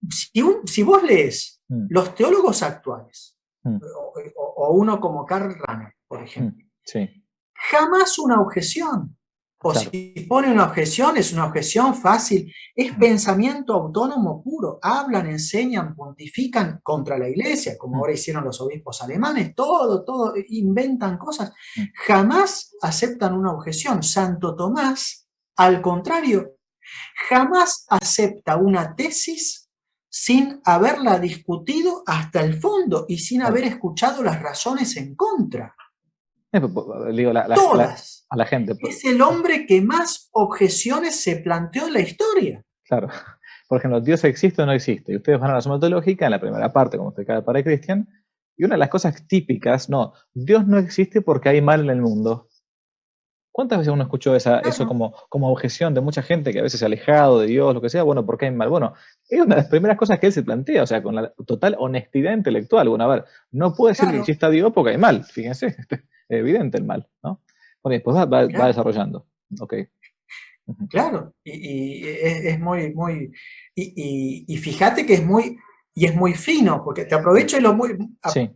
Si vos lees los teólogos actuales, o uno como Karl Rahner, por ejemplo, jamás una objeción. O si pone una objeción, es una objeción fácil, es pensamiento autónomo puro. Hablan, enseñan, pontifican contra la iglesia, como ahora hicieron los obispos alemanes, todo, inventan cosas. Jamás aceptan una objeción. Santo Tomás, al contrario, Jamás acepta una tesis sin haberla discutido hasta el fondo y sin haber escuchado las razones en contra. Digo, Todas. a la gente. Es el hombre que más objeciones se planteó en la historia. Claro. Por ejemplo, ¿Dios existe o no existe? Y ustedes van a la suma teológica, en la primera parte, como explicaba el padre Cristian, y una de las cosas típicas, no, Dios no existe porque hay mal en el mundo. ¿Cuántas veces uno escuchó eso como objeción de mucha gente que a veces se ha alejado de Dios, lo que sea? Bueno, porque hay mal. Bueno, es una de las primeras cosas que él se plantea, o sea, con la total honestidad intelectual. Bueno, a ver, no puede decir que exista Dios porque hay mal, fíjense, es evidente el mal, ¿no? Bueno, y después va desarrollando. Ok. Claro, y es muy, muy, y fíjate que es muy fino, porque te aprovecho,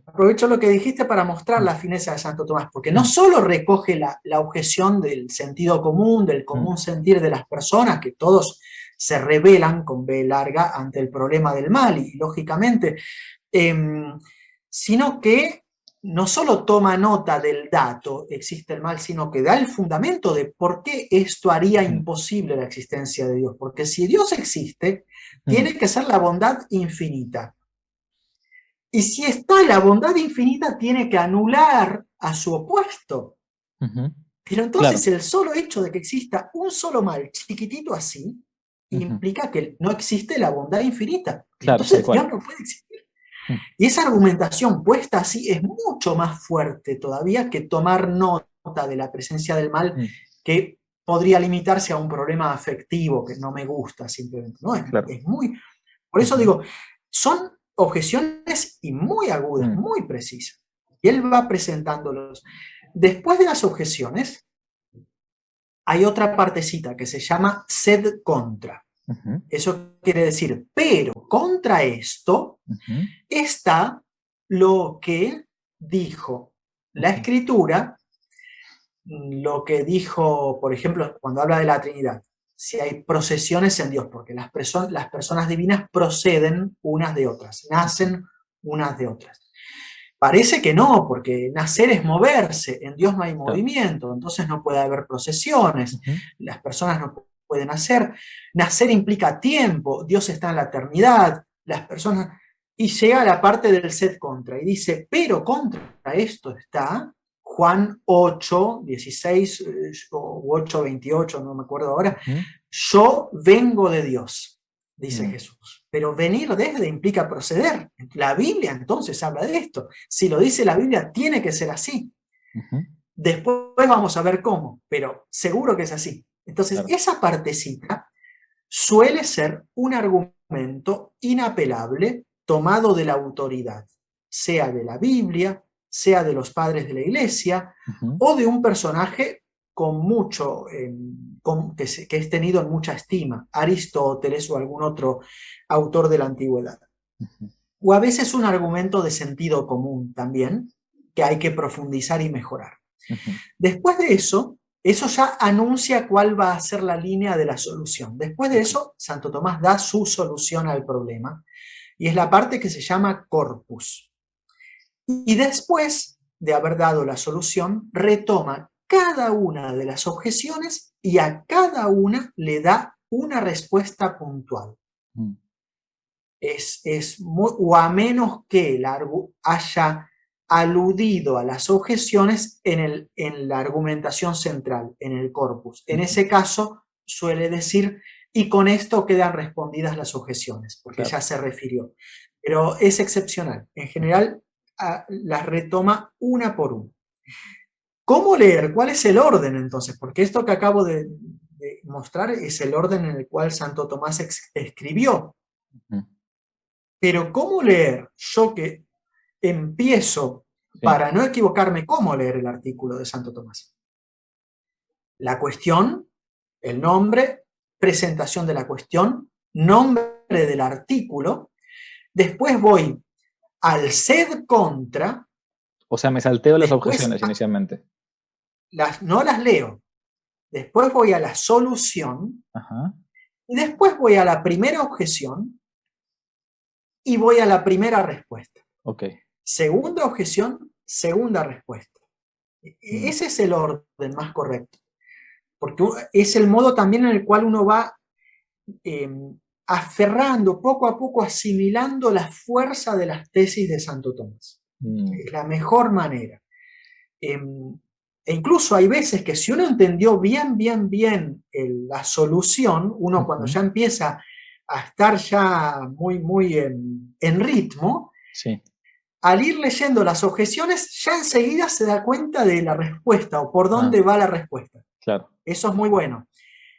aprovecho lo que dijiste para mostrar la fineza de Santo Tomás, porque no solo recoge la objeción del sentido común, del común sentir de las personas, que todos se rebelan con B larga ante el problema del mal, y lógicamente, sino que no solo toma nota del dato, existe el mal, sino que da el fundamento de por qué esto haría imposible la existencia de Dios. Porque si Dios existe, tiene que ser la bondad infinita. Y si está la bondad infinita, tiene que anular a su opuesto. Pero entonces el solo hecho de que exista un solo mal chiquitito así, implica que no existe la bondad infinita. Entonces Dios no puede existir. Y esa argumentación puesta así es mucho más fuerte todavía que tomar nota de la presencia del mal, que podría limitarse a un problema afectivo que no me gusta simplemente. ¿No? Es muy... Por eso digo, son objeciones y muy agudas, muy precisas. Y él va presentándolos. Después de las objeciones, hay otra partecita que se llama sed contra. Eso quiere decir, pero contra esto está lo que dijo la Escritura, lo que dijo, por ejemplo, cuando habla de la Trinidad, si hay procesiones en Dios, porque las personas divinas proceden unas de otras, nacen unas de otras. Parece que no, porque nacer es moverse, en Dios no hay movimiento, entonces no puede haber procesiones, las personas no pueden nacer, nacer implica tiempo, Dios está en la eternidad, las personas, y llega a la parte del sed contra, y dice, pero contra esto está Juan 8, 16 o 8, 28, no me acuerdo ahora, yo vengo de Dios, dice Jesús. Pero venir desde implica proceder. La Biblia entonces habla de esto. Si lo dice la Biblia, tiene que ser así. Después vamos a ver cómo, pero seguro que es así. Entonces, esa partecita suele ser un argumento inapelable tomado de la autoridad, sea de la Biblia, sea de los padres de la Iglesia, o de un personaje con mucho, que es tenido en mucha estima, Aristóteles o algún otro autor de la antigüedad. O a veces un argumento de sentido común también, que hay que profundizar y mejorar. Después de eso ya anuncia cuál va a ser la línea de la solución. Después de eso, Santo Tomás da su solución al problema, y es la parte que se llama corpus. Y después de haber dado la solución, retoma cada una de las objeciones y a cada una le da una respuesta puntual. O a menos que haya aludido a las objeciones en la argumentación central, en el corpus. En ese caso, suele decir, y con esto quedan respondidas las objeciones, porque ya se refirió. Pero es excepcional. En general, las retoma una por una. ¿Cómo leer? ¿Cuál es el orden entonces? Porque esto que acabo de mostrar es el orden en el cual Santo Tomás escribió. Pero ¿cómo leer? Yo que empiezo, para no equivocarme, ¿cómo leer el artículo de Santo Tomás? La cuestión, el nombre, presentación de la cuestión, nombre del artículo, después voy al sed contra. O sea, me salteo las objeciones inicialmente. No las leo. Después voy a la solución. Y después voy a la primera objeción. Y voy a la primera respuesta. Segunda objeción, segunda respuesta. Ese es el orden más correcto. Porque es el modo también en el cual uno va aferrando, poco a poco asimilando la fuerza de las tesis de Santo Tomás. Es la mejor manera. E incluso hay veces que si uno entendió bien la solución, uno cuando ya empieza a estar ya muy en ritmo, sí, al ir leyendo las objeciones, ya enseguida se da cuenta de la respuesta o por dónde va la respuesta. claro, Eso es muy bueno.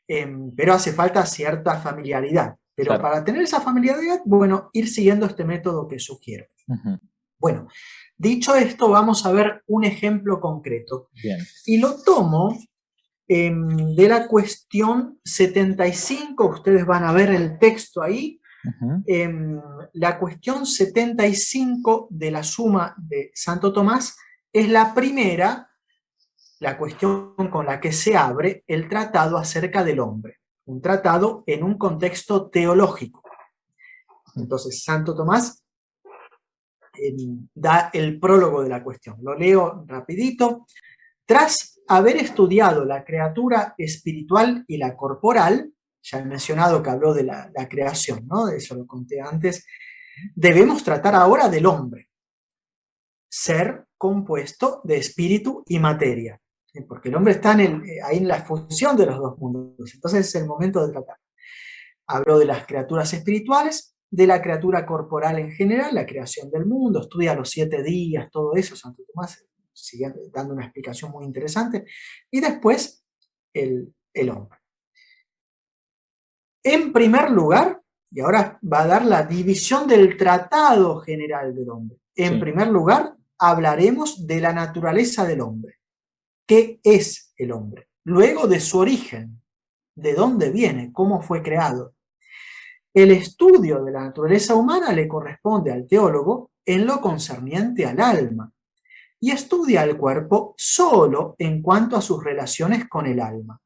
Pero hace falta cierta familiaridad. Pero claro. para tener esa familiaridad, bueno, ir siguiendo este método que sugiero. Bueno, dicho esto, vamos a ver un ejemplo concreto. Bien. Y lo tomo de la cuestión 75, ustedes van a ver el texto ahí. La cuestión 75 de la suma de Santo Tomás es la primera, la cuestión con la que se abre el tratado acerca del hombre, un tratado en un contexto teológico. Entonces, Santo Tomás da el prólogo de la cuestión. Lo leo rapidito. Tras haber estudiado la criatura espiritual y la corporal, ya he mencionado que habló de la creación, ¿no? De eso lo conté antes, debemos tratar ahora del hombre, ser compuesto de espíritu y materia, ¿sí? Porque el hombre está ahí en la fusión de los dos mundos, entonces es el momento de tratar. Habló de las criaturas espirituales, de la criatura corporal en general, la creación del mundo, estudia los 7 días, todo eso, Santo Tomás sigue dando una explicación muy interesante, y después el hombre. En primer lugar, y ahora va a dar la división del tratado general del hombre. En primer lugar, hablaremos de la naturaleza del hombre. ¿Qué es el hombre? Luego de su origen, de dónde viene, cómo fue creado. El estudio de la naturaleza humana le corresponde al teólogo en lo concerniente al alma, y estudia el cuerpo solo en cuanto a sus relaciones con el alma.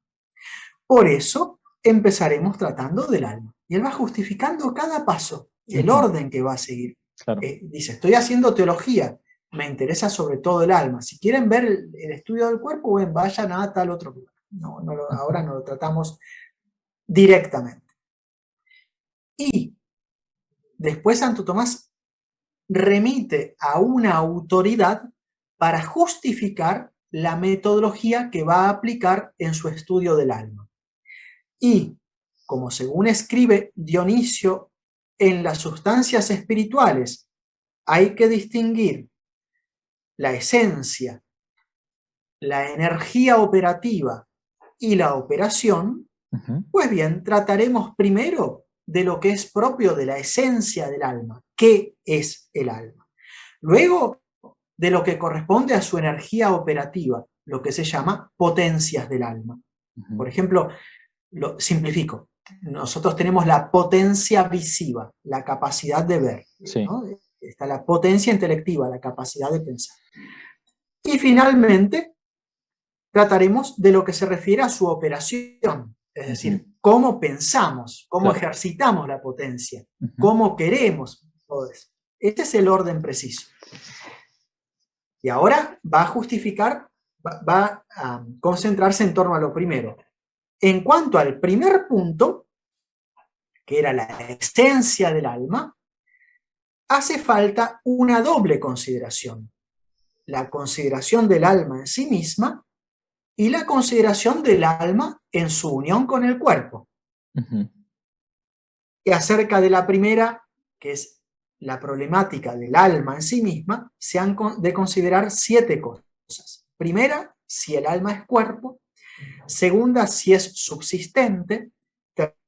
Por eso empezaremos tratando del alma. Y él va justificando cada paso, el orden que va a seguir. Claro. Dice, estoy haciendo teología, me interesa sobre todo el alma. Si quieren ver el estudio del cuerpo, bueno, vayan a tal otro lugar. Ahora no lo tratamos directamente. Y después Santo Tomás remite a una autoridad para justificar la metodología que va a aplicar en su estudio del alma. Y, como según escribe Dionisio, en las sustancias espirituales hay que distinguir la esencia, la energía operativa y la operación, pues bien, trataremos primero de lo que es propio de la esencia del alma, qué es el alma. Luego, de lo que corresponde a su energía operativa, lo que se llama potencias del alma. Por ejemplo, lo simplifico, nosotros tenemos la potencia visiva, la capacidad de ver, ¿no? Está la potencia intelectiva, la capacidad de pensar. Y finalmente, trataremos de lo que se refiere a su operación, es decir, cómo pensamos, cómo ejercitamos la potencia, cómo queremos todo eso. Este es el orden preciso. Y ahora va a justificar, va a concentrarse en torno a lo primero. En cuanto al primer punto, que era la esencia del alma, hace falta una doble consideración. La consideración del alma en sí misma y la consideración del alma en su unión con el cuerpo. Y acerca de la primera, que es la problemática del alma en sí misma, se han de considerar 7 cosas. Primera, si el alma es cuerpo. Segunda, si es subsistente.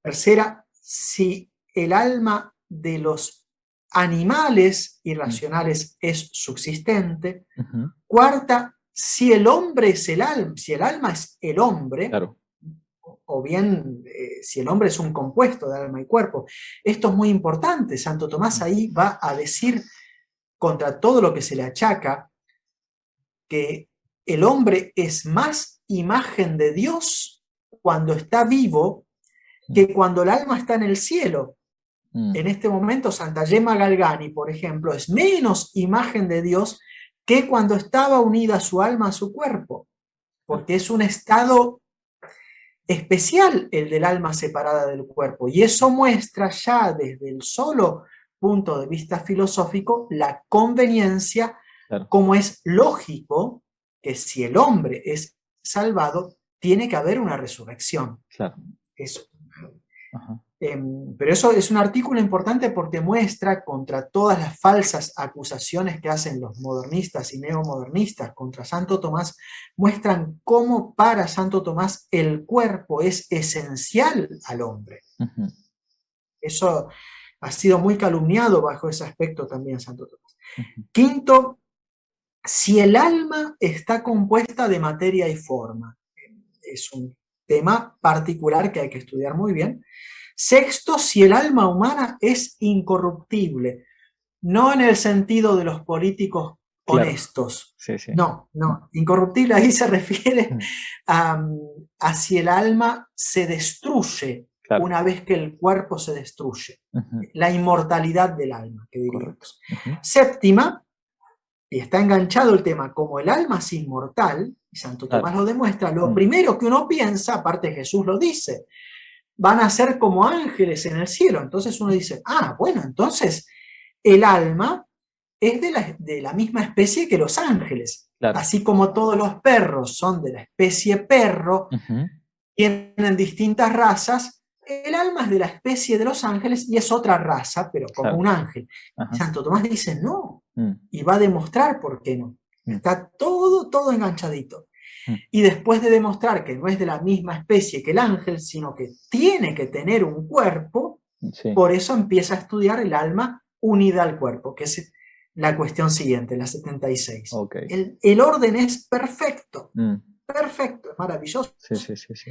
Tercera, si el alma de los animales irracionales es subsistente. Cuarta, si el hombre es el alma, si el alma es el hombre, claro. O bien si el hombre es un compuesto de alma y cuerpo. Esto es muy importante. Santo Tomás ahí va a decir, contra todo lo que se le achaca, que el hombre es más imagen de Dios cuando está vivo que cuando el alma está en el cielo. En este momento, Santa Gemma Galgani, por ejemplo, es menos imagen de Dios que cuando estaba unida su alma a su cuerpo, porque es un estado especial el del alma separada del cuerpo, y eso muestra ya desde el solo punto de vista filosófico la conveniencia, claro, como es lógico que si el hombre es salvado, tiene que haber una resurrección. claro. Eso. Ajá, Pero eso es un artículo importante porque muestra contra todas las falsas acusaciones que hacen los modernistas y neomodernistas contra Santo Tomás, muestran cómo para Santo Tomás el cuerpo es esencial al hombre. ujú, Eso ha sido muy calumniado bajo ese aspecto también Santo Tomás. ujú, Quinto, si el alma está compuesta de materia y forma. Es un tema particular que hay que estudiar muy bien. Sexto, si el alma humana es incorruptible, no en el sentido de los políticos claro, honestos. sí, sí. No, no. Incorruptible ahí se refiere Mm, a si el alma se destruye claro, una vez que el cuerpo se destruye. ujú, La inmortalidad del alma, que correcto. diríamos. Ujú, Séptima, y está enganchado el tema, como el alma es inmortal, y Santo claro, Tomás lo demuestra, lo mm, primero que uno piensa, aparte Jesús lo dice, van a ser como ángeles en el cielo. Entonces uno dice, bueno, entonces el alma es de la misma especie que los ángeles. claro, Así como todos los perros son de la especie perro, ujú, tienen distintas razas, el alma es de la especie de los ángeles y es otra raza, pero como claro, un ángel. ajá, Santo Tomás dice no, mm, y va a demostrar por qué no. mm, Está todo enganchadito. mm, Y después de demostrar que no es de la misma especie que el ángel, sino que tiene que tener un cuerpo, sí, por eso empieza a estudiar el alma unida al cuerpo, que es la cuestión siguiente, la 76. ok, El orden es perfecto, mm, perfecto, es maravilloso. sí, sí, sí, sí,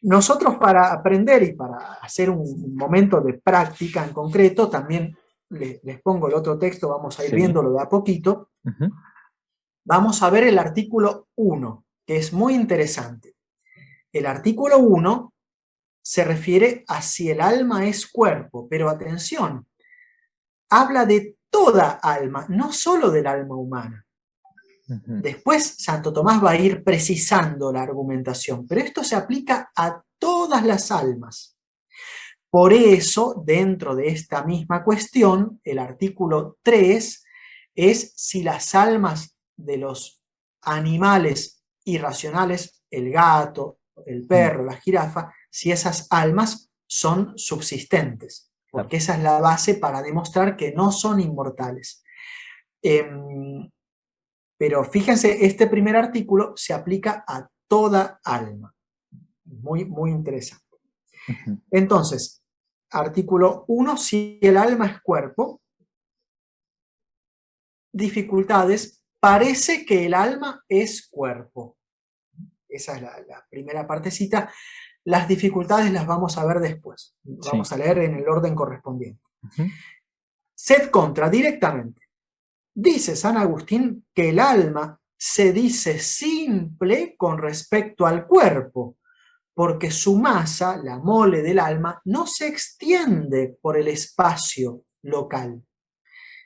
Nosotros para aprender y para hacer un momento de práctica en concreto, también les pongo el otro texto, vamos a ir sí, viéndolo de a poquito. ujú, Vamos a ver el artículo 1, que es muy interesante. El artículo 1 se refiere a si el alma es cuerpo, pero atención, habla de toda alma, no solo del alma humana. ujú, Después Santo Tomás va a ir precisando la argumentación, pero esto se aplica a todas las almas. Por eso, dentro de esta misma cuestión, el artículo 3 es si las almas de los animales irracionales, el gato, el mm, perro, la jirafa, si esas almas son subsistentes, claro, porque esa es la base para demostrar que no son inmortales. Pero fíjense, este primer artículo se aplica a toda alma. Muy interesante. ujú, Entonces, artículo 1, si el alma es cuerpo, dificultades, parece que el alma es cuerpo. Esa es la primera partecita. Las dificultades las vamos a ver después. sí, Vamos a leer en el orden correspondiente. ujú, Sed contra, directamente. Dice San Agustín que el alma se dice simple con respecto al cuerpo, porque su masa, la mole del alma, no se extiende por el espacio local.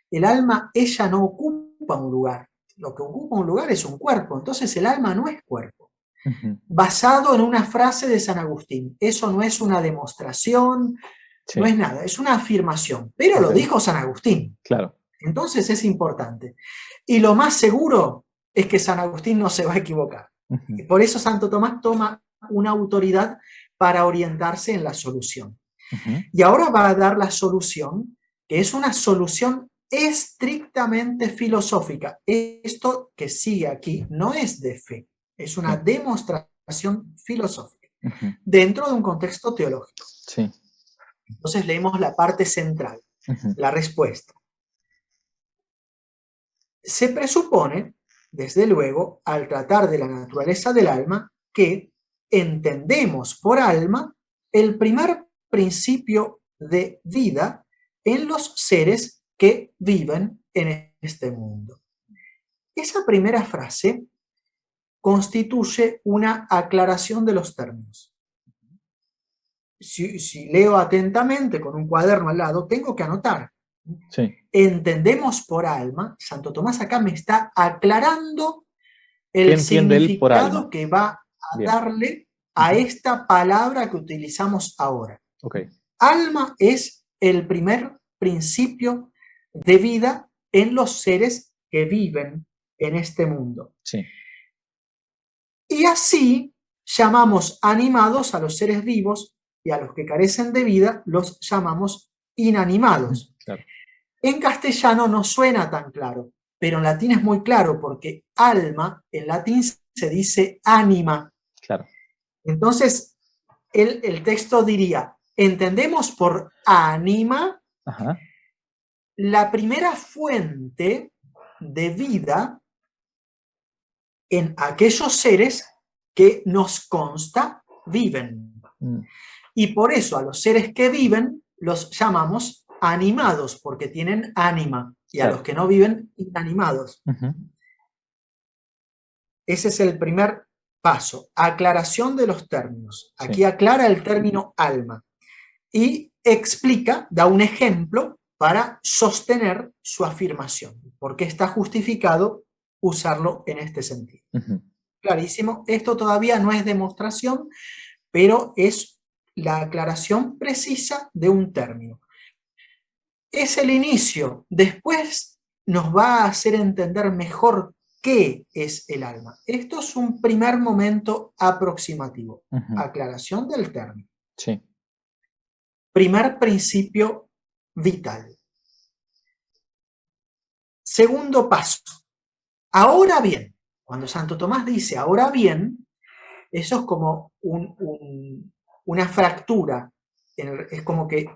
El alma, ella no ocupa un lugar. Lo que ocupa un lugar es un cuerpo, entonces el alma no es cuerpo. ujú, Basado en una frase de San Agustín. Eso no es una demostración, no sí, es nada, es una afirmación, pero lo ok, dijo San Agustín. claro, Entonces es importante. Y lo más seguro es que San Agustín no se va a equivocar. ujú, Por eso Santo Tomás toma una autoridad para orientarse en la solución. ujú, Y ahora va a dar la solución, que es una solución estrictamente filosófica. Esto que sigue aquí no es de fe, es una sí, demostración filosófica ujú, dentro de un contexto teológico. sí, Entonces leemos la parte central, ujú, la respuesta. Se presupone, desde luego, al tratar de la naturaleza del alma, que entendemos por alma el primer principio de vida en los seres que viven en este mundo. Esa primera frase constituye una aclaración de los términos. Si leo atentamente con un cuaderno al lado, tengo que anotar. sí, Entendemos por alma, Santo Tomás acá me está aclarando ¿qué el entiende él por significado alma? que va Bien. darle a esta palabra que utilizamos ahora. Ok. Alma es el primer principio de vida en los seres que viven en este mundo. Sí. Y así llamamos animados a los seres vivos y a los que carecen de vida los llamamos inanimados. Claro. En castellano no suena tan claro, pero en latín es muy claro porque alma en latín se dice ánima. Claro. Entonces el texto diría, entendemos por ánima Ajá. la primera fuente de vida en aquellos seres que nos consta viven. Y por eso a los seres que viven los llamamos animados, porque tienen ánima, y a los que no viven, inanimados. Ese es el primer paso, aclaración de los términos. Aquí aclara el término alma y explica, da un ejemplo para sostener su afirmación, porque está justificado usarlo en este sentido. Clarísimo, esto todavía no es demostración, pero es la aclaración precisa de un término. Es el inicio, después nos va a hacer entender mejor qué es el alma. Esto es un primer momento aproximativo, aclaración del término. Sí. Primer principio vital. Segundo paso. Ahora bien, cuando Santo Tomás dice ahora bien, eso es como una fractura, es como que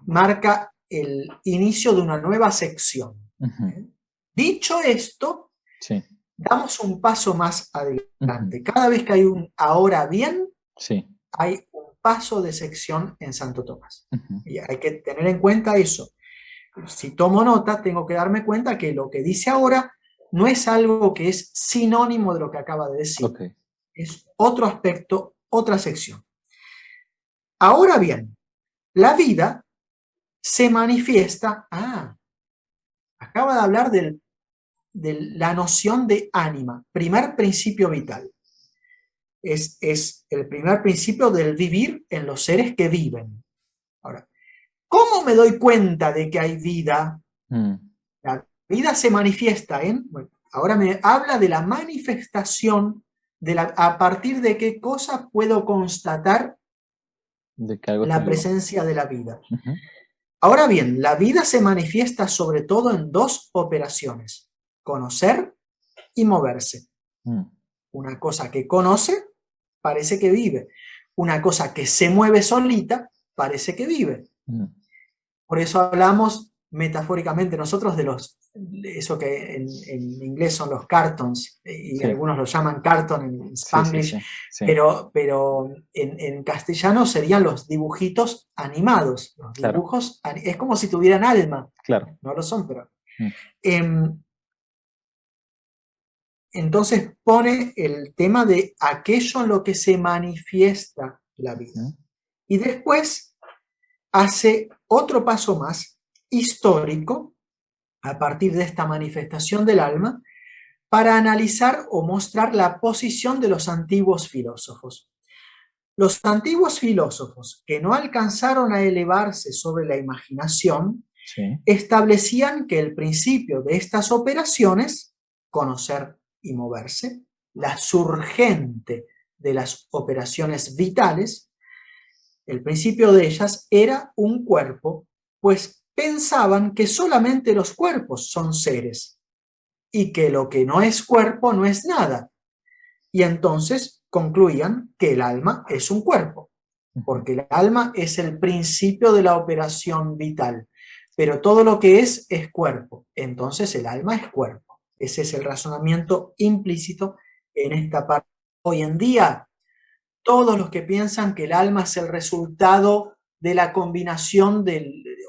marca el inicio de una nueva sección. Dicho esto, damos un paso más adelante. Cada vez que hay un ahora bien, hay un paso de sección en Santo Tomás. Y hay que tener en cuenta eso. Si tomo nota, tengo que darme cuenta que lo que dice ahora no es algo que es sinónimo de lo que acaba de decir. Es otro aspecto, otra sección. Ahora bien, la vida se manifiesta... acaba de hablar de la noción de ánima, primer principio vital. Es el primer principio del vivir en los seres que viven. Ahora, ¿cómo me doy cuenta de que hay vida? La vida se manifiesta en... Bueno, ahora me habla de la manifestación, a partir de qué cosa puedo constatar la presencia de la vida. Ahora bien, la vida se manifiesta sobre todo en dos operaciones: conocer y moverse. Una cosa que conoce parece que vive. Una cosa que se mueve solita parece que vive. Por eso hablamos metafóricamente nosotros de eso que en inglés son los cartons, y algunos lo llaman carton en Spanglish, pero en castellano serían los dibujitos animados. Los dibujos, es como si tuvieran alma. No lo son, pero... entonces pone el tema de aquello en lo que se manifiesta la vida. Y después hace otro paso más histórico, a partir de esta manifestación del alma, para analizar o mostrar la posición de los antiguos filósofos. Los antiguos filósofos que no alcanzaron a elevarse sobre la imaginación, establecían que el principio de estas operaciones, conocer y moverse, la surgente de las operaciones vitales, el principio de ellas era un cuerpo, pues pensaban que solamente los cuerpos son seres y que lo que no es cuerpo no es nada. Y entonces concluían que el alma es un cuerpo, porque el alma es el principio de la operación vital, pero todo lo que es cuerpo, entonces el alma es cuerpo. Ese es el razonamiento implícito en esta parte. Hoy en día, todos los que piensan que el alma es el resultado de la combinación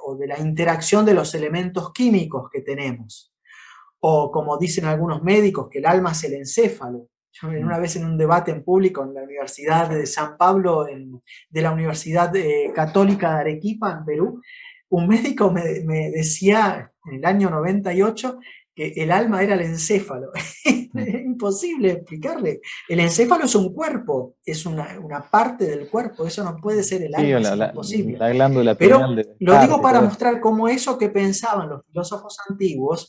o de la interacción de los elementos químicos que tenemos, o como dicen algunos médicos, que el alma es el encéfalo. Yo una vez en un debate en público en la Universidad de San Pablo, de la Universidad Católica de Arequipa, en Perú, un médico me decía, en el año 98 que el alma era el encéfalo. Es imposible explicarle. El encéfalo es un cuerpo, es una parte del cuerpo, eso no puede ser el Sí, alma, es imposible. la glándula pineal Pero de lo digo Descartes y para todo eso. mostrar cómo eso que pensaban los filósofos antiguos,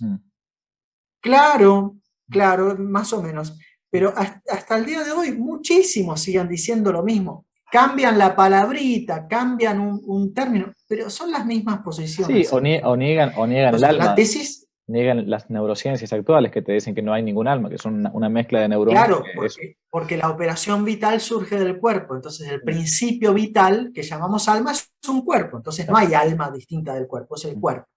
claro, claro, más o menos, pero hasta el día de hoy muchísimos siguen diciendo lo mismo. Cambian la palabrita, cambian un término, pero son las mismas Sí, posiciones al fin. o niegan el Entonces, la alma, tesis, niegan las neurociencias actuales que te dicen que no hay ningún alma, que son una mezcla de neuronas, claro, que eso. porque la operación vital surge del cuerpo, entonces el principio vital que llamamos alma es un cuerpo, entonces no Claro. hay alma distinta del cuerpo, es el cuerpo.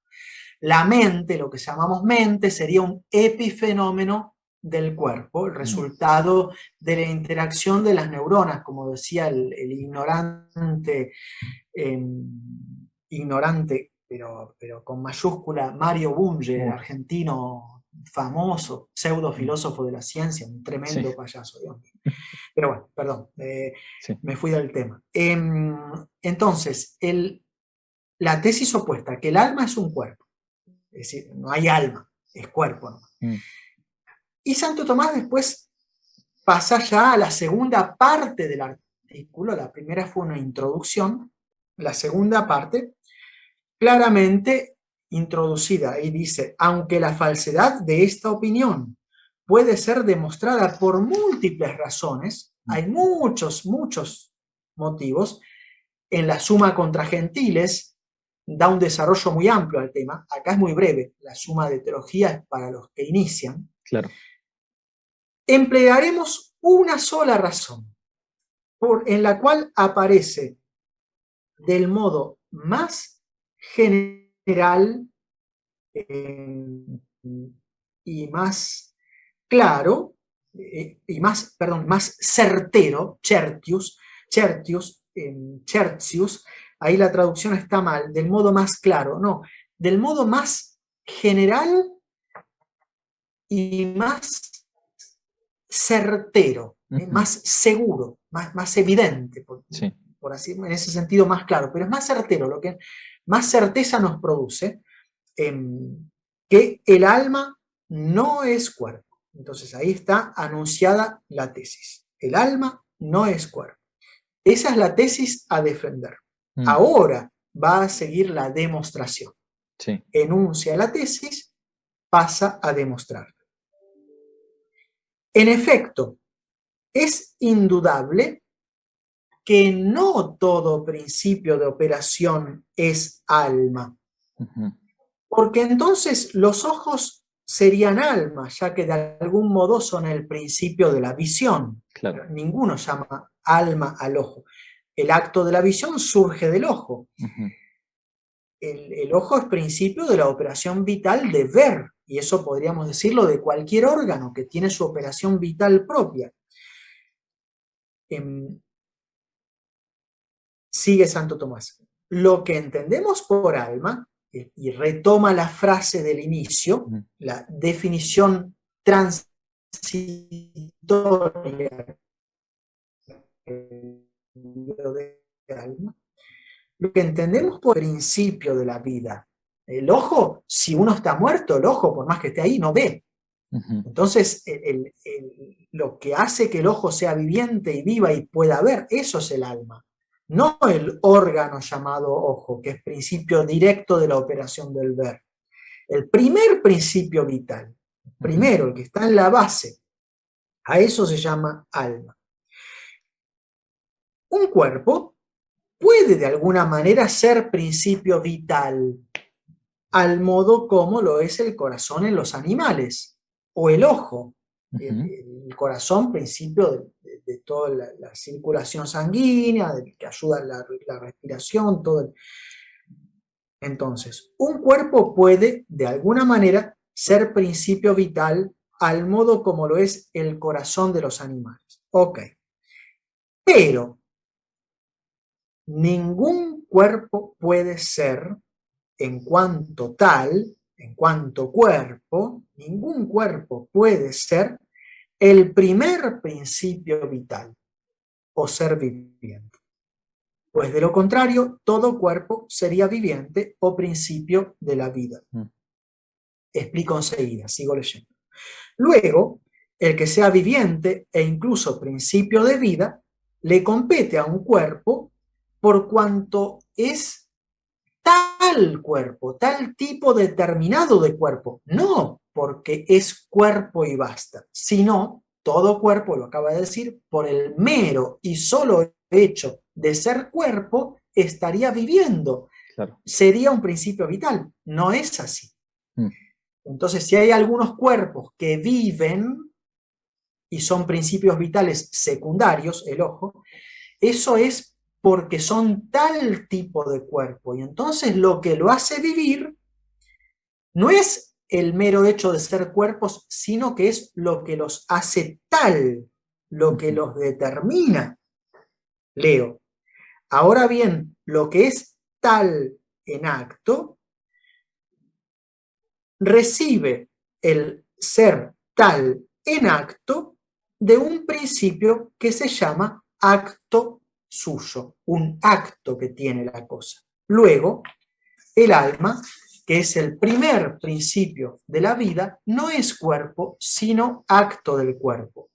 La mente, lo que llamamos mente, sería un epifenómeno del cuerpo, el resultado de la interacción de las neuronas, como decía el ignorante, eh, ignorante, pero con mayúscula, Mario Bunge, el Uy, argentino famoso, pseudo filósofo de la ciencia, un sí, tremendo payaso, Dios mío. Pero bueno, perdón, sí. me fui del tema. Entonces, la tesis opuesta, que el alma es un cuerpo, es decir, no hay alma, es cuerpo nomás. Mm, Y Santo Tomás después pasa ya a la segunda parte del artículo, la primera fue una introducción, la segunda parte, claramente introducida, y dice, aunque la falsedad de esta opinión puede ser demostrada por múltiples razones, hay muchos, muchos motivos, en la Suma contra Gentiles da un desarrollo muy amplio al tema, acá es muy breve, la Suma de Teología es para los que inician, claro. emplearemos una sola razón, en la cual aparece del modo más general y más claro, más certero, Chertius, ahí la traducción está mal, del modo más claro, no, del modo más general y más certero, más seguro, más evidente, Sí. por así, en ese sentido más claro, pero es más certero, lo que más certeza nos produce, que el alma no es cuerpo. Entonces ahí está anunciada la tesis. El alma no es cuerpo. Esa es la tesis a defender. Mm, Ahora va a seguir la demostración. sí. Enuncia la tesis, pasa a demostrar. En efecto, es indudable que no todo principio de operación es alma, porque entonces los ojos serían alma, ya que de algún modo son el principio de la visión. Claro. Ninguno llama alma al ojo. El acto de la visión surge del ojo. El ojo es principio de la operación vital de ver, y eso podríamos decirlo de cualquier órgano que tiene su operación vital propia. Sigue Santo Tomás. Lo que entendemos por alma, y retoma la frase del inicio, la definición transitoria de alma, lo que entendemos por principio de la vida. El ojo, si uno está muerto, el ojo, por más que esté ahí, no ve. Entonces, lo que hace que el ojo sea viviente y viva y pueda ver, eso es el alma. No el órgano llamado ojo, que es principio directo de la operación del ver. El primer principio vital, primero, el que está en la base, a eso se llama alma. Un cuerpo puede de alguna manera ser principio vital, al modo como lo es el corazón en los animales, o el ojo. El corazón, principio de toda la circulación sanguínea, que ayuda a la respiración, todo. Entonces, un cuerpo puede, de alguna manera, ser principio vital al modo como lo es el corazón de los animales. Ok. Pero ningún cuerpo puede ser, en cuanto tal, en cuanto cuerpo, ningún cuerpo puede ser el primer principio vital o ser viviente. Pues de lo contrario, todo cuerpo sería viviente o principio de la vida. Explico enseguida, sigo leyendo. Luego, el que sea viviente e incluso principio de vida, le compete a un cuerpo por cuanto es tal cuerpo, tal tipo determinado de cuerpo, no porque es cuerpo y basta, sino todo cuerpo, lo acaba de decir, por el mero y solo hecho de ser cuerpo, estaría viviendo. Claro. Sería un principio vital. No es así. Mm. Entonces, si hay algunos cuerpos que viven y son principios vitales secundarios, el ojo, eso es porque son tal tipo de cuerpo. Y entonces lo que lo hace vivir no es el mero hecho de ser cuerpos, sino que es lo que los hace tal, lo que los determina. Leo. Ahora bien, lo que es tal en acto, recibe el ser tal en acto de un principio que se llama acto suyo, un acto que tiene la cosa. Luego, el alma, que es el primer principio de la vida, no es cuerpo, sino acto del cuerpo.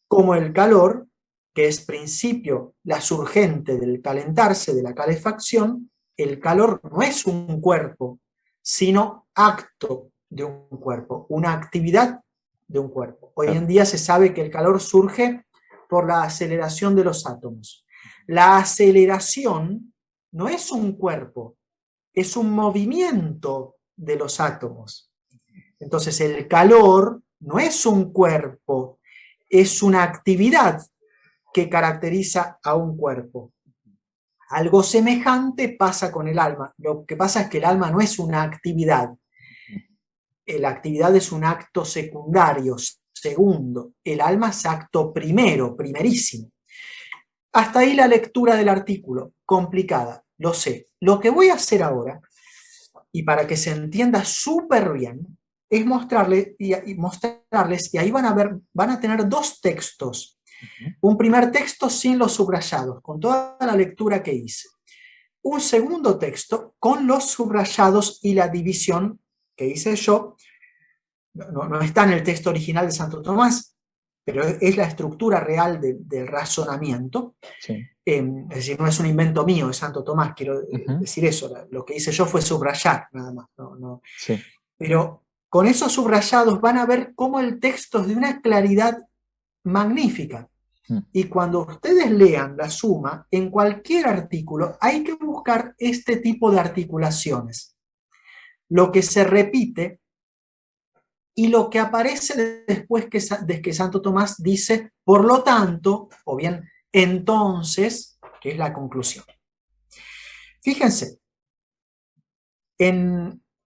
Como el calor, que es principio, la surgente del calentarse, de la calefacción, el calor no es un cuerpo, sino acto de un cuerpo, una actividad de un cuerpo. Hoy en día se sabe que el calor surge por la aceleración de los átomos. La aceleración no es un cuerpo, es un movimiento de los átomos. Entonces el calor no es un cuerpo, es una actividad que caracteriza a un cuerpo. Algo semejante pasa con el alma. Lo que pasa es que el alma no es una actividad. La actividad es un acto secundario, segundo. El alma es acto primero, primerísimo. Hasta ahí la lectura del artículo. Complicada, lo sé. Lo que voy a hacer ahora, y para que se entienda súper bien, es mostrarles, y ahí van a tener dos textos. Un primer texto sin los subrayados, con toda la lectura que hice. Un segundo texto con los subrayados y la división que hice yo. No está en el texto original de Santo Tomás, pero es la estructura real del razonamiento. Sí. Es decir, no es un invento mío de Santo Tomás, quiero decir eso. Lo que hice yo fue subrayar, nada más. Sí. Pero con esos subrayados van a ver cómo el texto es de una claridad magnífica. Y cuando ustedes lean la suma, en cualquier artículo hay que buscar este tipo de articulaciones. Lo que se repite y lo que aparece después de que Santo Tomás dice, por lo tanto, o bien, entonces, que es la conclusión. Fíjense,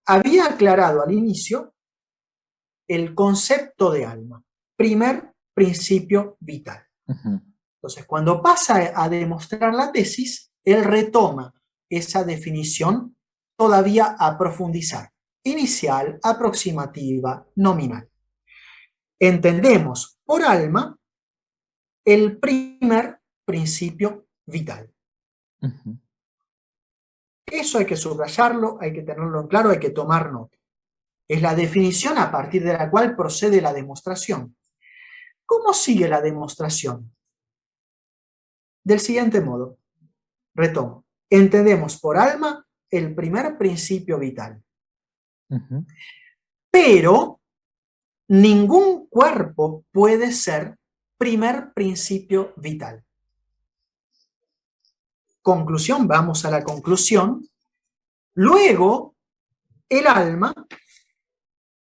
había aclarado al inicio el concepto de alma, primer principio vital. Entonces, cuando pasa a demostrar la tesis, él retoma esa definición todavía a profundizar. Inicial, aproximativa, nominal. Entendemos por alma el primer principio vital. Eso hay que subrayarlo, hay que tenerlo en claro, hay que tomar nota. Es la definición a partir de la cual procede la demostración. ¿Cómo sigue la demostración? Del siguiente modo, retomo. Entendemos por alma el primer principio vital. Pero ningún cuerpo puede ser primer principio vital. Conclusión, vamos a la conclusión. Luego, el alma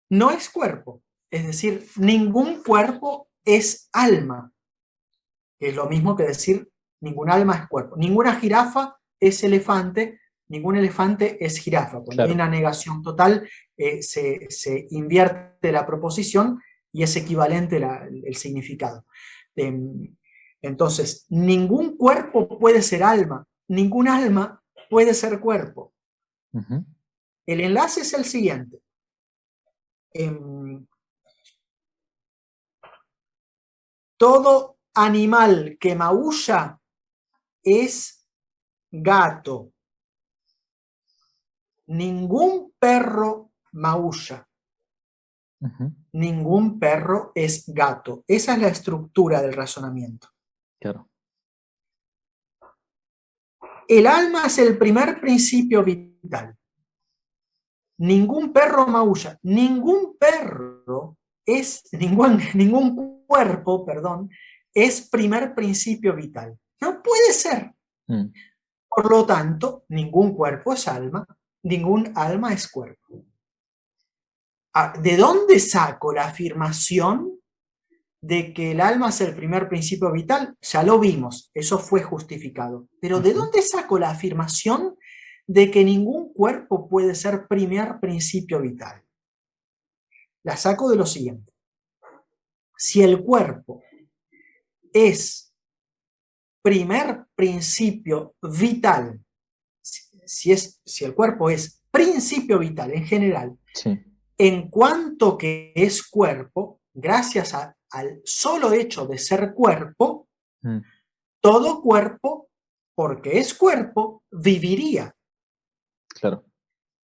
no es cuerpo. Es decir, ningún cuerpo es alma. Es lo mismo que decir ningún alma es cuerpo. Ninguna jirafa es elefante, ningún elefante es jirafa. Cuando hay una negación total, se invierte la proposición y es equivalente el significado. Entonces, ningún cuerpo puede ser alma, ningún alma puede ser cuerpo. El enlace es el siguiente. Todo animal que maulla es gato. Ningún perro maulla. Ujú. Ningún perro es gato. Esa es la estructura del razonamiento. Claro. El alma es el primer principio vital. Ningún perro maulla. Ningún perro es, ningún cuerpo, perdón, es primer principio vital. No puede ser. Mm. Por lo tanto, ningún cuerpo es alma, ningún alma es cuerpo. ¿De dónde saco la afirmación de que el alma es el primer principio vital? Ya lo vimos, eso fue justificado. Pero ¿de Ujú. dónde saco la afirmación de que ningún cuerpo puede ser primer principio vital? La saco de lo siguiente. Si el cuerpo es primer principio vital, si el cuerpo es principio vital en general, Sí. en cuanto que es cuerpo, gracias al solo hecho de ser cuerpo, Mm. todo cuerpo, porque es cuerpo, viviría. Claro.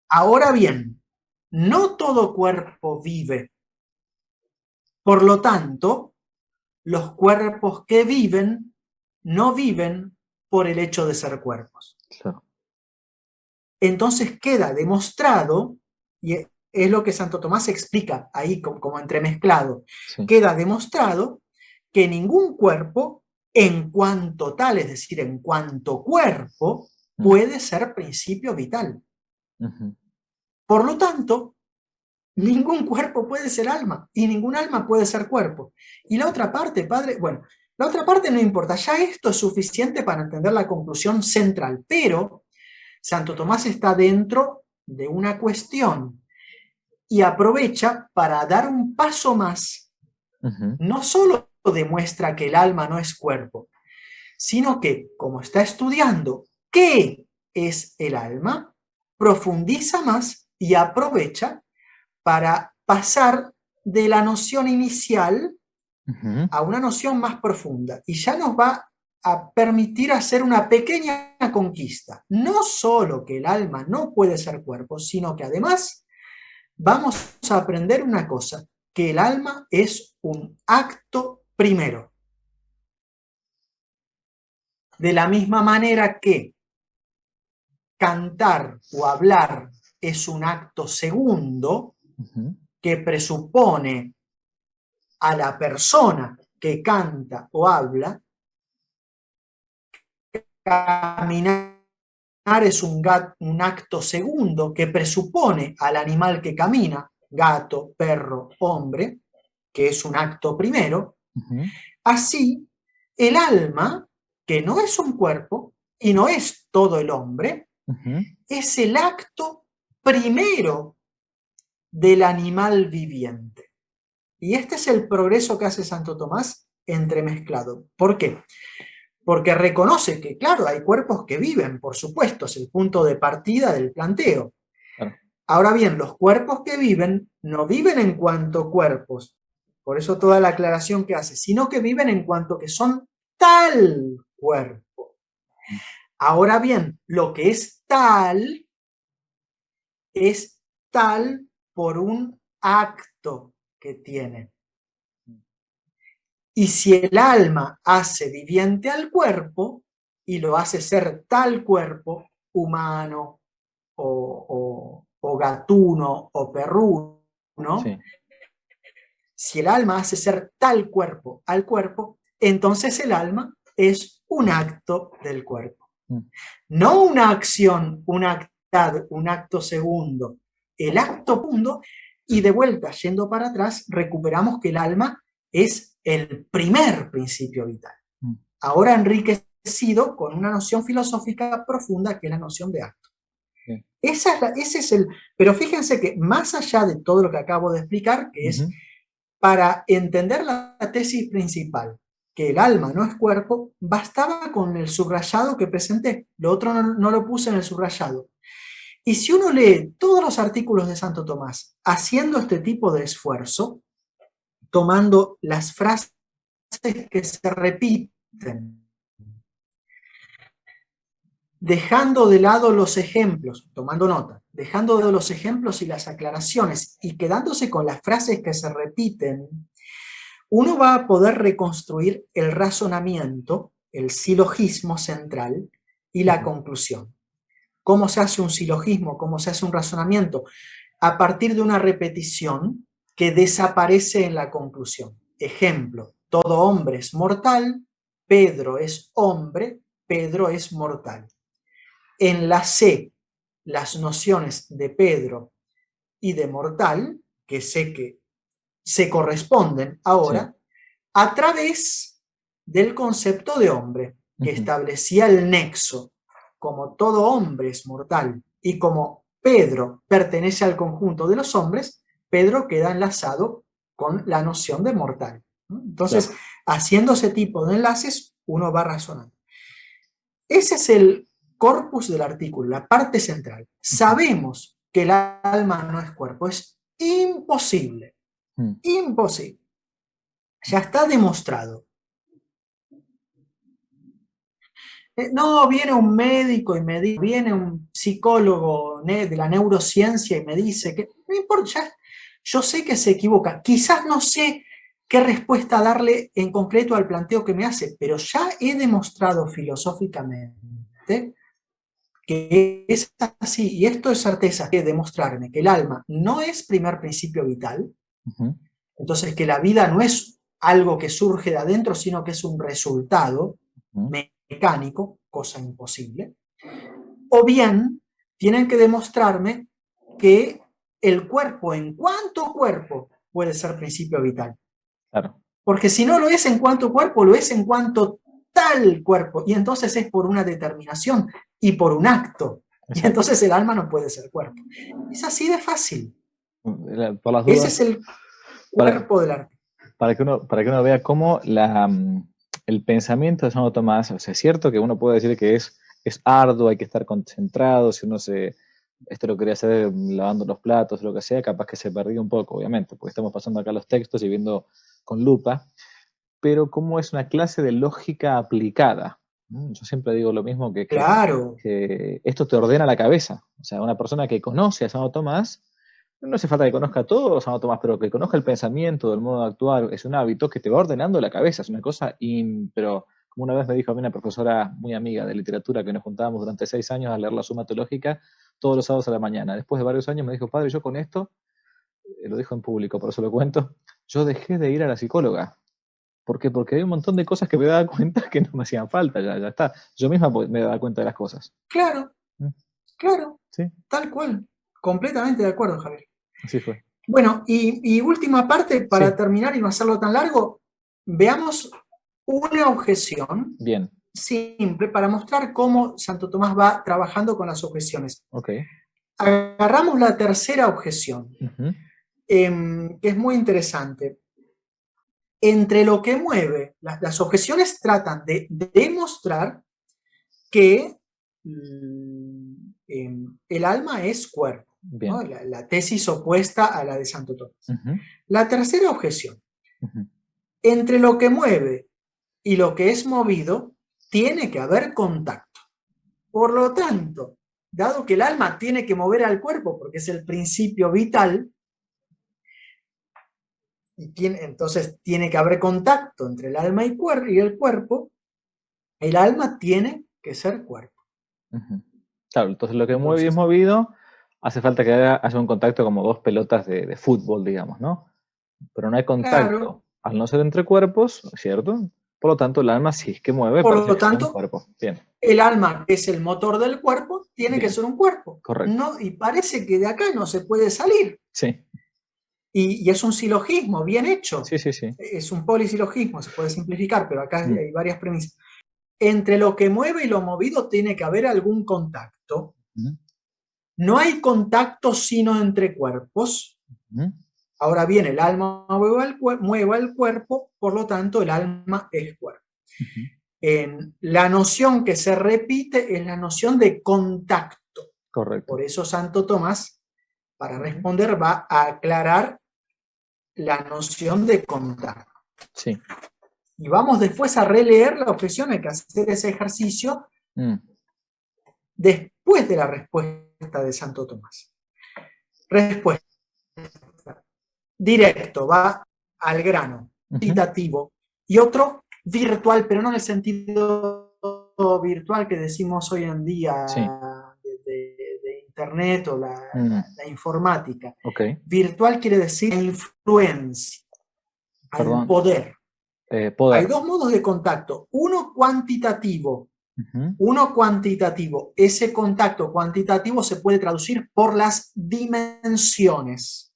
Ahora bien, no todo cuerpo vive. Por lo tanto, los cuerpos que viven no viven por el hecho de ser cuerpos. Claro. Entonces queda demostrado, y es lo que Santo Tomás explica ahí como entremezclado, Sí. queda demostrado que ningún cuerpo, en cuanto tal, es decir, en cuanto cuerpo, Mm. puede ser principio vital. Ujú. Por lo tanto, ningún cuerpo puede ser alma y ningún alma puede ser cuerpo. Y la otra parte, padre, bueno, la otra parte no importa, ya esto es suficiente para entender la conclusión central, pero Santo Tomás está dentro de una cuestión y aprovecha para dar un paso más. Ujú. No solo demuestra que el alma no es cuerpo, sino que, como está estudiando qué es el alma, profundiza más y aprovecha para pasar de la noción inicial Ujú. a una noción más profunda. Y ya nos va a permitir hacer una pequeña conquista. No solo que el alma no puede ser cuerpo, sino que además vamos a aprender una cosa, que el alma es un acto primero. De la misma manera que cantar o hablar es un acto segundo Ujú. que presupone a la persona que canta o habla, caminar es un acto segundo que presupone al animal que camina, gato, perro, hombre, que es un acto primero. Ujú. Así, el alma, que no es un cuerpo y no es todo el hombre, Ujú. es el acto primero del animal viviente. Y este es el progreso que hace Santo Tomás entremezclado. ¿Por qué? Porque reconoce que, claro, hay cuerpos que viven, por supuesto, es el punto de partida del planteo. Claro. Ahora bien, los cuerpos que viven no viven en cuanto cuerpos, por eso toda la aclaración que hace, sino que viven en cuanto que son tal cuerpo. Ahora bien, lo que es tal por un acto que tiene. Y si el alma hace viviente al cuerpo y lo hace ser tal cuerpo, humano o gatuno o perruno, Sí. si el alma hace ser tal cuerpo al cuerpo, entonces el alma es un acto del cuerpo. Mm. No una acción, un acto segundo, el acto segundo, y de vuelta, yendo para atrás, recuperamos que el alma es el primer principio vital. Mm. Ahora enriquecido con una noción filosófica profunda que es la noción de acto. Bien. Ese es el. Pero fíjense que más allá de todo lo que acabo de explicar, que es Ujú. para entender la tesis principal, que el alma no es cuerpo, bastaba con el subrayado que presenté. Lo otro no lo puse en el subrayado. Y si uno lee todos los artículos de Santo Tomás haciendo este tipo de esfuerzo, tomando las frases que se repiten, dejando de lado los ejemplos, tomando nota, dejando de lado los ejemplos y las aclaraciones y quedándose con las frases que se repiten, uno va a poder reconstruir el razonamiento, el silogismo central y la conclusión. ¿Cómo se hace un silogismo? ¿Cómo se hace un razonamiento? A partir de una repetición que desaparece en la conclusión. Ejemplo, todo hombre es mortal, Pedro es hombre, Pedro es mortal. Enlacé las nociones de Pedro y de mortal, que sé que se corresponden ahora, sí, a través del concepto de hombre, que establecía el nexo. Como todo hombre es mortal y como Pedro pertenece al conjunto de los hombres, Pedro queda enlazado con la noción de mortal. Entonces, claro, haciendo ese tipo de enlaces, uno va razonando. Ese es el corpus del artículo, la parte central. Sabemos que el alma no es cuerpo, es imposible, imposible. Ya está demostrado. No, viene un médico y me dice, viene un psicólogo de la neurociencia y me dice que no importa, ya, yo sé que se equivoca. Quizás no sé qué respuesta darle en concreto al planteo que me hace, pero ya he demostrado filosóficamente que es así, y esto es certeza, que demostrarme que el alma no es primer principio vital, entonces que la vida no es algo que surge de adentro, sino que es un resultado mecánico, cosa imposible, o bien tienen que demostrarme que el cuerpo, en cuanto cuerpo, puede ser principio vital. Claro. Porque si no lo es en cuanto cuerpo, lo es en cuanto tal cuerpo, y entonces es por una determinación y por un acto. Exacto. Y entonces el alma no puede ser cuerpo. Es así de fácil. Por las dudas, ese es el cuerpo del arte. Para que uno vea cómo el pensamiento de Santo Tomás, o sea, es cierto que uno puede decir que es arduo, hay que estar concentrado, si uno esto lo quería hacer lavando los platos, lo que sea, capaz que se perdió un poco, obviamente, porque estamos pasando acá los textos y viendo con lupa, pero cómo es una clase de lógica aplicada. Yo siempre digo lo mismo claro, que esto te ordena la cabeza. O sea, una persona que conoce a Santo Tomás, no hace falta que conozca todo Santo Tomás, pero que conozca el pensamiento, el modo de actuar, es un hábito que te va ordenando la cabeza, es una cosa, pero como una vez me dijo a mí una profesora muy amiga de literatura que nos juntábamos durante 6 años a leer la Suma Teológica todos los sábados a la mañana. Después de varios años me dijo, padre, yo con esto, lo dijo en público, por eso lo cuento, yo dejé de ir a la psicóloga. ¿Por qué? Porque hay un montón de cosas que me daba cuenta que no me hacían falta, ya está. Yo misma me daba cuenta de las cosas. Claro, claro, ¿Sí? tal cual. Completamente de acuerdo, Javier. Así fue. Bueno, y última parte, para terminar y no hacerlo tan largo, veamos una objeción bien simple para mostrar cómo Santo Tomás va trabajando con las objeciones. Okay. Agarramos la tercera objeción, que es muy interesante. Entre lo que mueve, las objeciones tratan de demostrar que el alma es cuerpo, ¿no? La tesis opuesta a la de Santo Tomás. La tercera objeción, entre lo que mueve y lo que es movido, tiene que haber contacto. Por lo tanto, dado que el alma tiene que mover al cuerpo porque es el principio vital, entonces tiene que haber contacto entre el alma y el cuerpo, el alma tiene que ser cuerpo. Claro, entonces lo que mueve y es movido, hace falta que haya un contacto como dos pelotas de fútbol, digamos, ¿no? Pero no hay contacto, claro, al no ser entre cuerpos, ¿cierto? Por lo tanto, el alma sí es que mueve, por parece lo que es tanto, un cuerpo. Bien. El alma, que es el motor del cuerpo, tiene que ser un cuerpo. Correcto. No, y parece que de acá no se puede salir. Sí. Y es un silogismo bien hecho. Sí, sí, sí. Es un polisilogismo, se puede simplificar, pero acá hay varias premisas. Entre lo que mueve y lo movido tiene que haber algún contacto. No hay contacto sino entre cuerpos. Ahora bien, el alma mueve al cuerpo, por lo tanto el alma es cuerpo. La noción que se repite es la noción de contacto. Correcto. Por eso Santo Tomás, para responder, va a aclarar la noción de contacto. Sí. Y vamos después a releer la objeción, hay que hacer ese ejercicio después de la respuesta de Santo Tomás. Respuesta. Directo, va al grano, cuantitativo. Y otro, virtual, pero no en el sentido virtual que decimos hoy en día, Sí. de internet o la informática. Virtual quiere decir la influencia, al poder. Poder. Hay dos modos de contacto. Uno cuantitativo. Uno cuantitativo. Ese contacto cuantitativo se puede traducir por las dimensiones.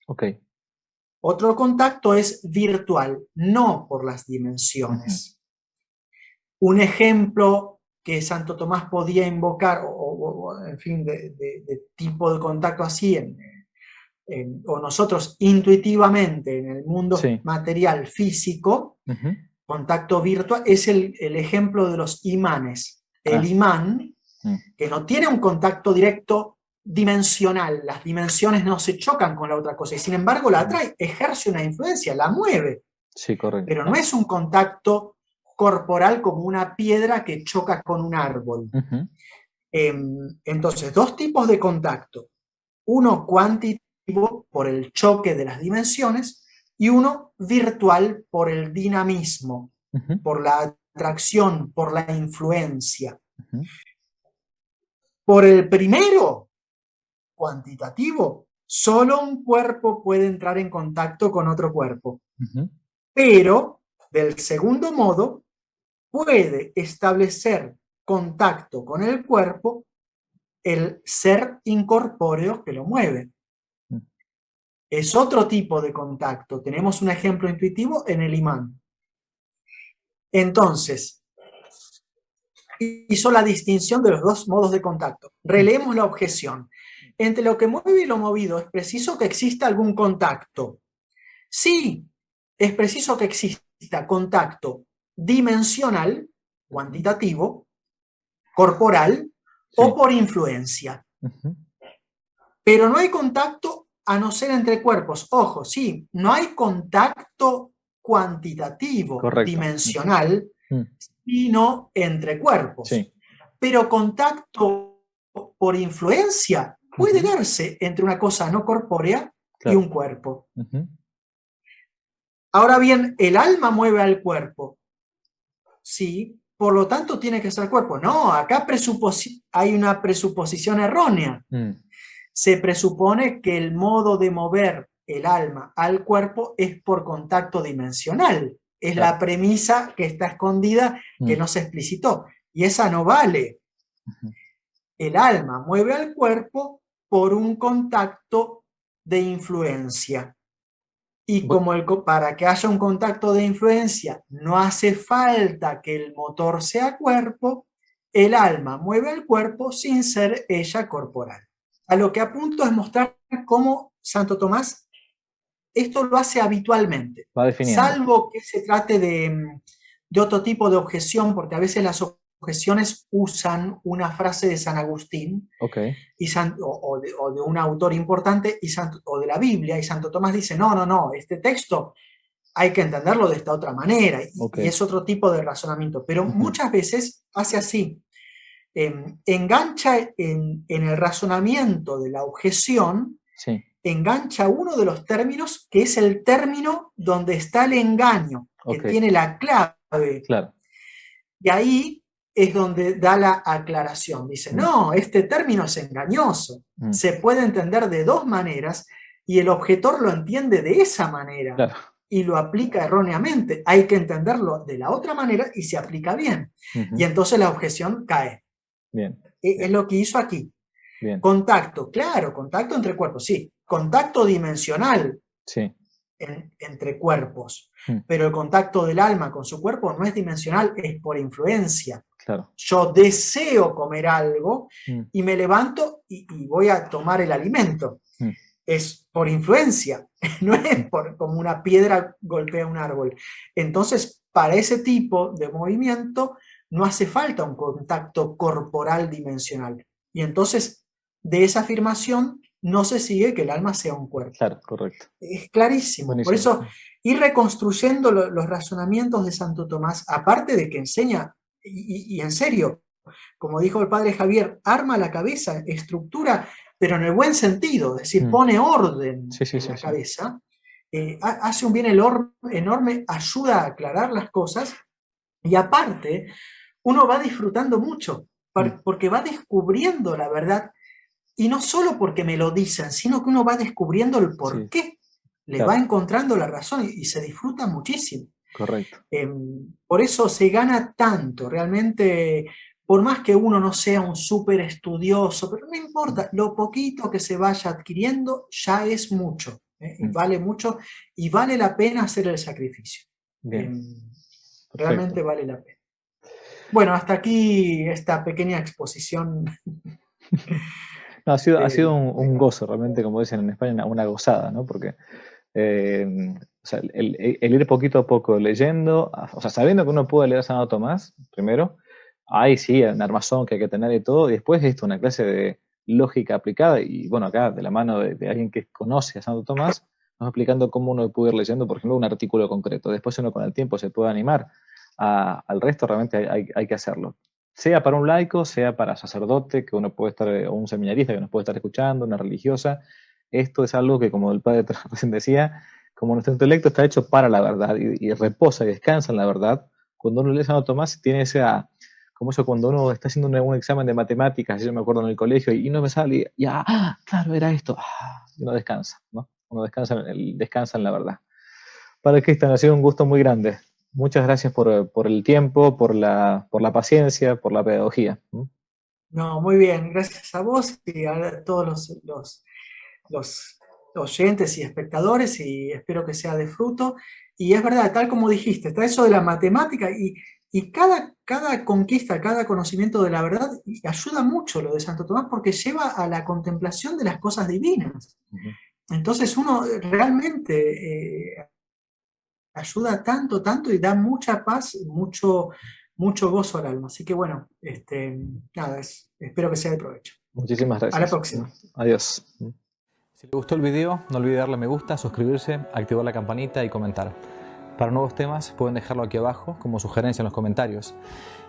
Otro contacto es virtual, no por las dimensiones. Un ejemplo que Santo Tomás podía invocar, o en fin, de tipo de contacto así, o nosotros intuitivamente en el mundo material físico, contacto virtual, es el ejemplo de los imanes. El imán, que no tiene un contacto directo dimensional, las dimensiones no se chocan con la otra cosa, y sin embargo la atrae, ejerce una influencia, la mueve. Sí, correcto. Pero no es un contacto corporal como una piedra que choca con un árbol. Entonces, dos tipos de contacto. Uno cuantitativo por el choque de las dimensiones y uno virtual por el dinamismo, por la atracción, por la influencia. Por el primero, cuantitativo, solo un cuerpo puede entrar en contacto con otro cuerpo. Pero, del segundo modo, puede establecer contacto con el cuerpo el ser incorpóreo que lo mueve. Es otro tipo de contacto. Tenemos un ejemplo intuitivo en el imán. Entonces, hizo la distinción de los dos modos de contacto. Releemos la objeción. Entre lo que mueve y lo movido, ¿es preciso que exista algún contacto? Sí, es preciso que exista contacto dimensional, cuantitativo, corporal o por influencia. Pero no hay contacto a no ser entre cuerpos. Ojo, sí, no hay contacto cuantitativo, dimensional, sino entre cuerpos. Pero contacto por influencia puede darse entre una cosa no corpórea y un cuerpo. Ahora bien, el alma mueve al cuerpo. Sí, por lo tanto tiene que ser cuerpo. No, acá hay una presuposición errónea. Se presupone que el modo de mover el alma al cuerpo es por contacto dimensional. Es la premisa que está escondida, que no se explicitó. Y esa no vale. El alma mueve al cuerpo por un contacto de influencia. Y como para que haya un contacto de influencia no hace falta que el motor sea cuerpo, el alma mueve al cuerpo sin ser ella corporal. A lo que apunto es mostrar cómo Santo Tomás esto lo hace habitualmente, salvo que se trate de otro tipo de objeción, porque a veces las objeciones usan una frase de San Agustín o de un autor importante o de la Biblia, y Santo Tomás dice, no, este texto hay que entenderlo de esta otra manera, y es otro tipo de razonamiento, pero muchas veces hace así. Engancha en el razonamiento de la objeción, engancha uno de los términos que es el término donde está el engaño, que tiene la clave. Y ahí es donde da la aclaración. Dice, no, este término es engañoso. Se puede entender de dos maneras y el objetor lo entiende de esa manera. Y lo aplica erróneamente. Hay que entenderlo de la otra manera y se aplica bien. Y entonces la objeción cae. Es lo que hizo aquí. Contacto, claro, contacto entre cuerpos, sí. Contacto dimensional entre cuerpos. Pero el contacto del alma con su cuerpo no es dimensional, es por influencia. Yo deseo comer algo y me levanto y voy a tomar el alimento. Es por influencia, no es como una piedra golpea un árbol. Entonces, para ese tipo de movimiento no hace falta un contacto corporal dimensional. Y entonces, de esa afirmación no se sigue que el alma sea un cuerpo. Es clarísimo. Buenísimo. Por eso, ir reconstruyendo los razonamientos de Santo Tomás, aparte de que enseña, y en serio, como dijo el padre Javier, arma la cabeza, estructura, pero en el buen sentido, es decir, Mm. pone orden Sí, sí, en sí, la sí. cabeza, hace un bien enorme, ayuda a aclarar las cosas y aparte uno va disfrutando mucho Mm. porque va descubriendo la verdad y no solo porque me lo dicen, sino que uno va descubriendo el por Sí, qué, le va claro, encontrando la razón y se disfruta muchísimo. correcto. Por eso se gana tanto, realmente, por más que uno no sea un súper estudioso, pero no Mm. importa, lo poquito que se vaya adquiriendo ya es mucho, y Mm. vale mucho, y vale la pena hacer el sacrificio. Bien, Em, perfecto. realmente vale la pena. Bueno, hasta aquí esta pequeña exposición No, ha sido un de gozo, realmente, como dicen en España, una gozada, ¿no? Porque o sea, el ir poquito a poco leyendo, o sea, sabiendo que uno puede leer a Santo Tomás, primero, ahí sí, un armazón que hay que tener y todo, y después esto, una clase de lógica aplicada, y bueno, acá de la mano de alguien que conoce a Santo Tomás, nos va explicando cómo uno puede ir leyendo, por ejemplo, un artículo concreto. Después uno con el tiempo se puede animar al resto, realmente hay que hacerlo. Sea para un laico, sea para sacerdote, que uno puede estar, o un seminarista que nos puede estar escuchando, una religiosa. Esto es algo que, como el padre recién decía, como nuestro intelecto está hecho para la verdad y reposa y descansa en la verdad, cuando uno lee Santo Tomás tiene esa, como eso cuando uno está haciendo un examen de matemáticas, yo me acuerdo en el colegio, y no me sale, y claro, era esto, y uno descansa, ¿no? Uno descansa en la verdad. Padre Cristian, ha sido un gusto muy grande. Muchas gracias por el tiempo, por la paciencia, por la pedagogía. No, muy bien, gracias a vos y a todos los oyentes y espectadores y espero que sea de fruto. Y es verdad, tal como dijiste, está eso de la matemática y cada conquista, cada conocimiento de la verdad ayuda mucho lo de Santo Tomás porque lleva a la contemplación de las cosas divinas. Ujú. Entonces uno realmente ayuda tanto y da mucha paz, mucho gozo al alma. Así que bueno, nada, espero que sea de provecho. Muchísimas A la gracias. próxima. Adiós. Si le gustó el video, no olvide darle me gusta, suscribirse, activar la campanita y comentar. Para nuevos temas pueden dejarlo aquí abajo como sugerencia en los comentarios.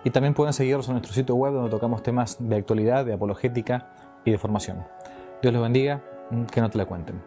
Y también pueden seguirnos en nuestro sitio web donde tocamos temas de actualidad, de apologética y de formación. Dios los bendiga, que no te la cuenten.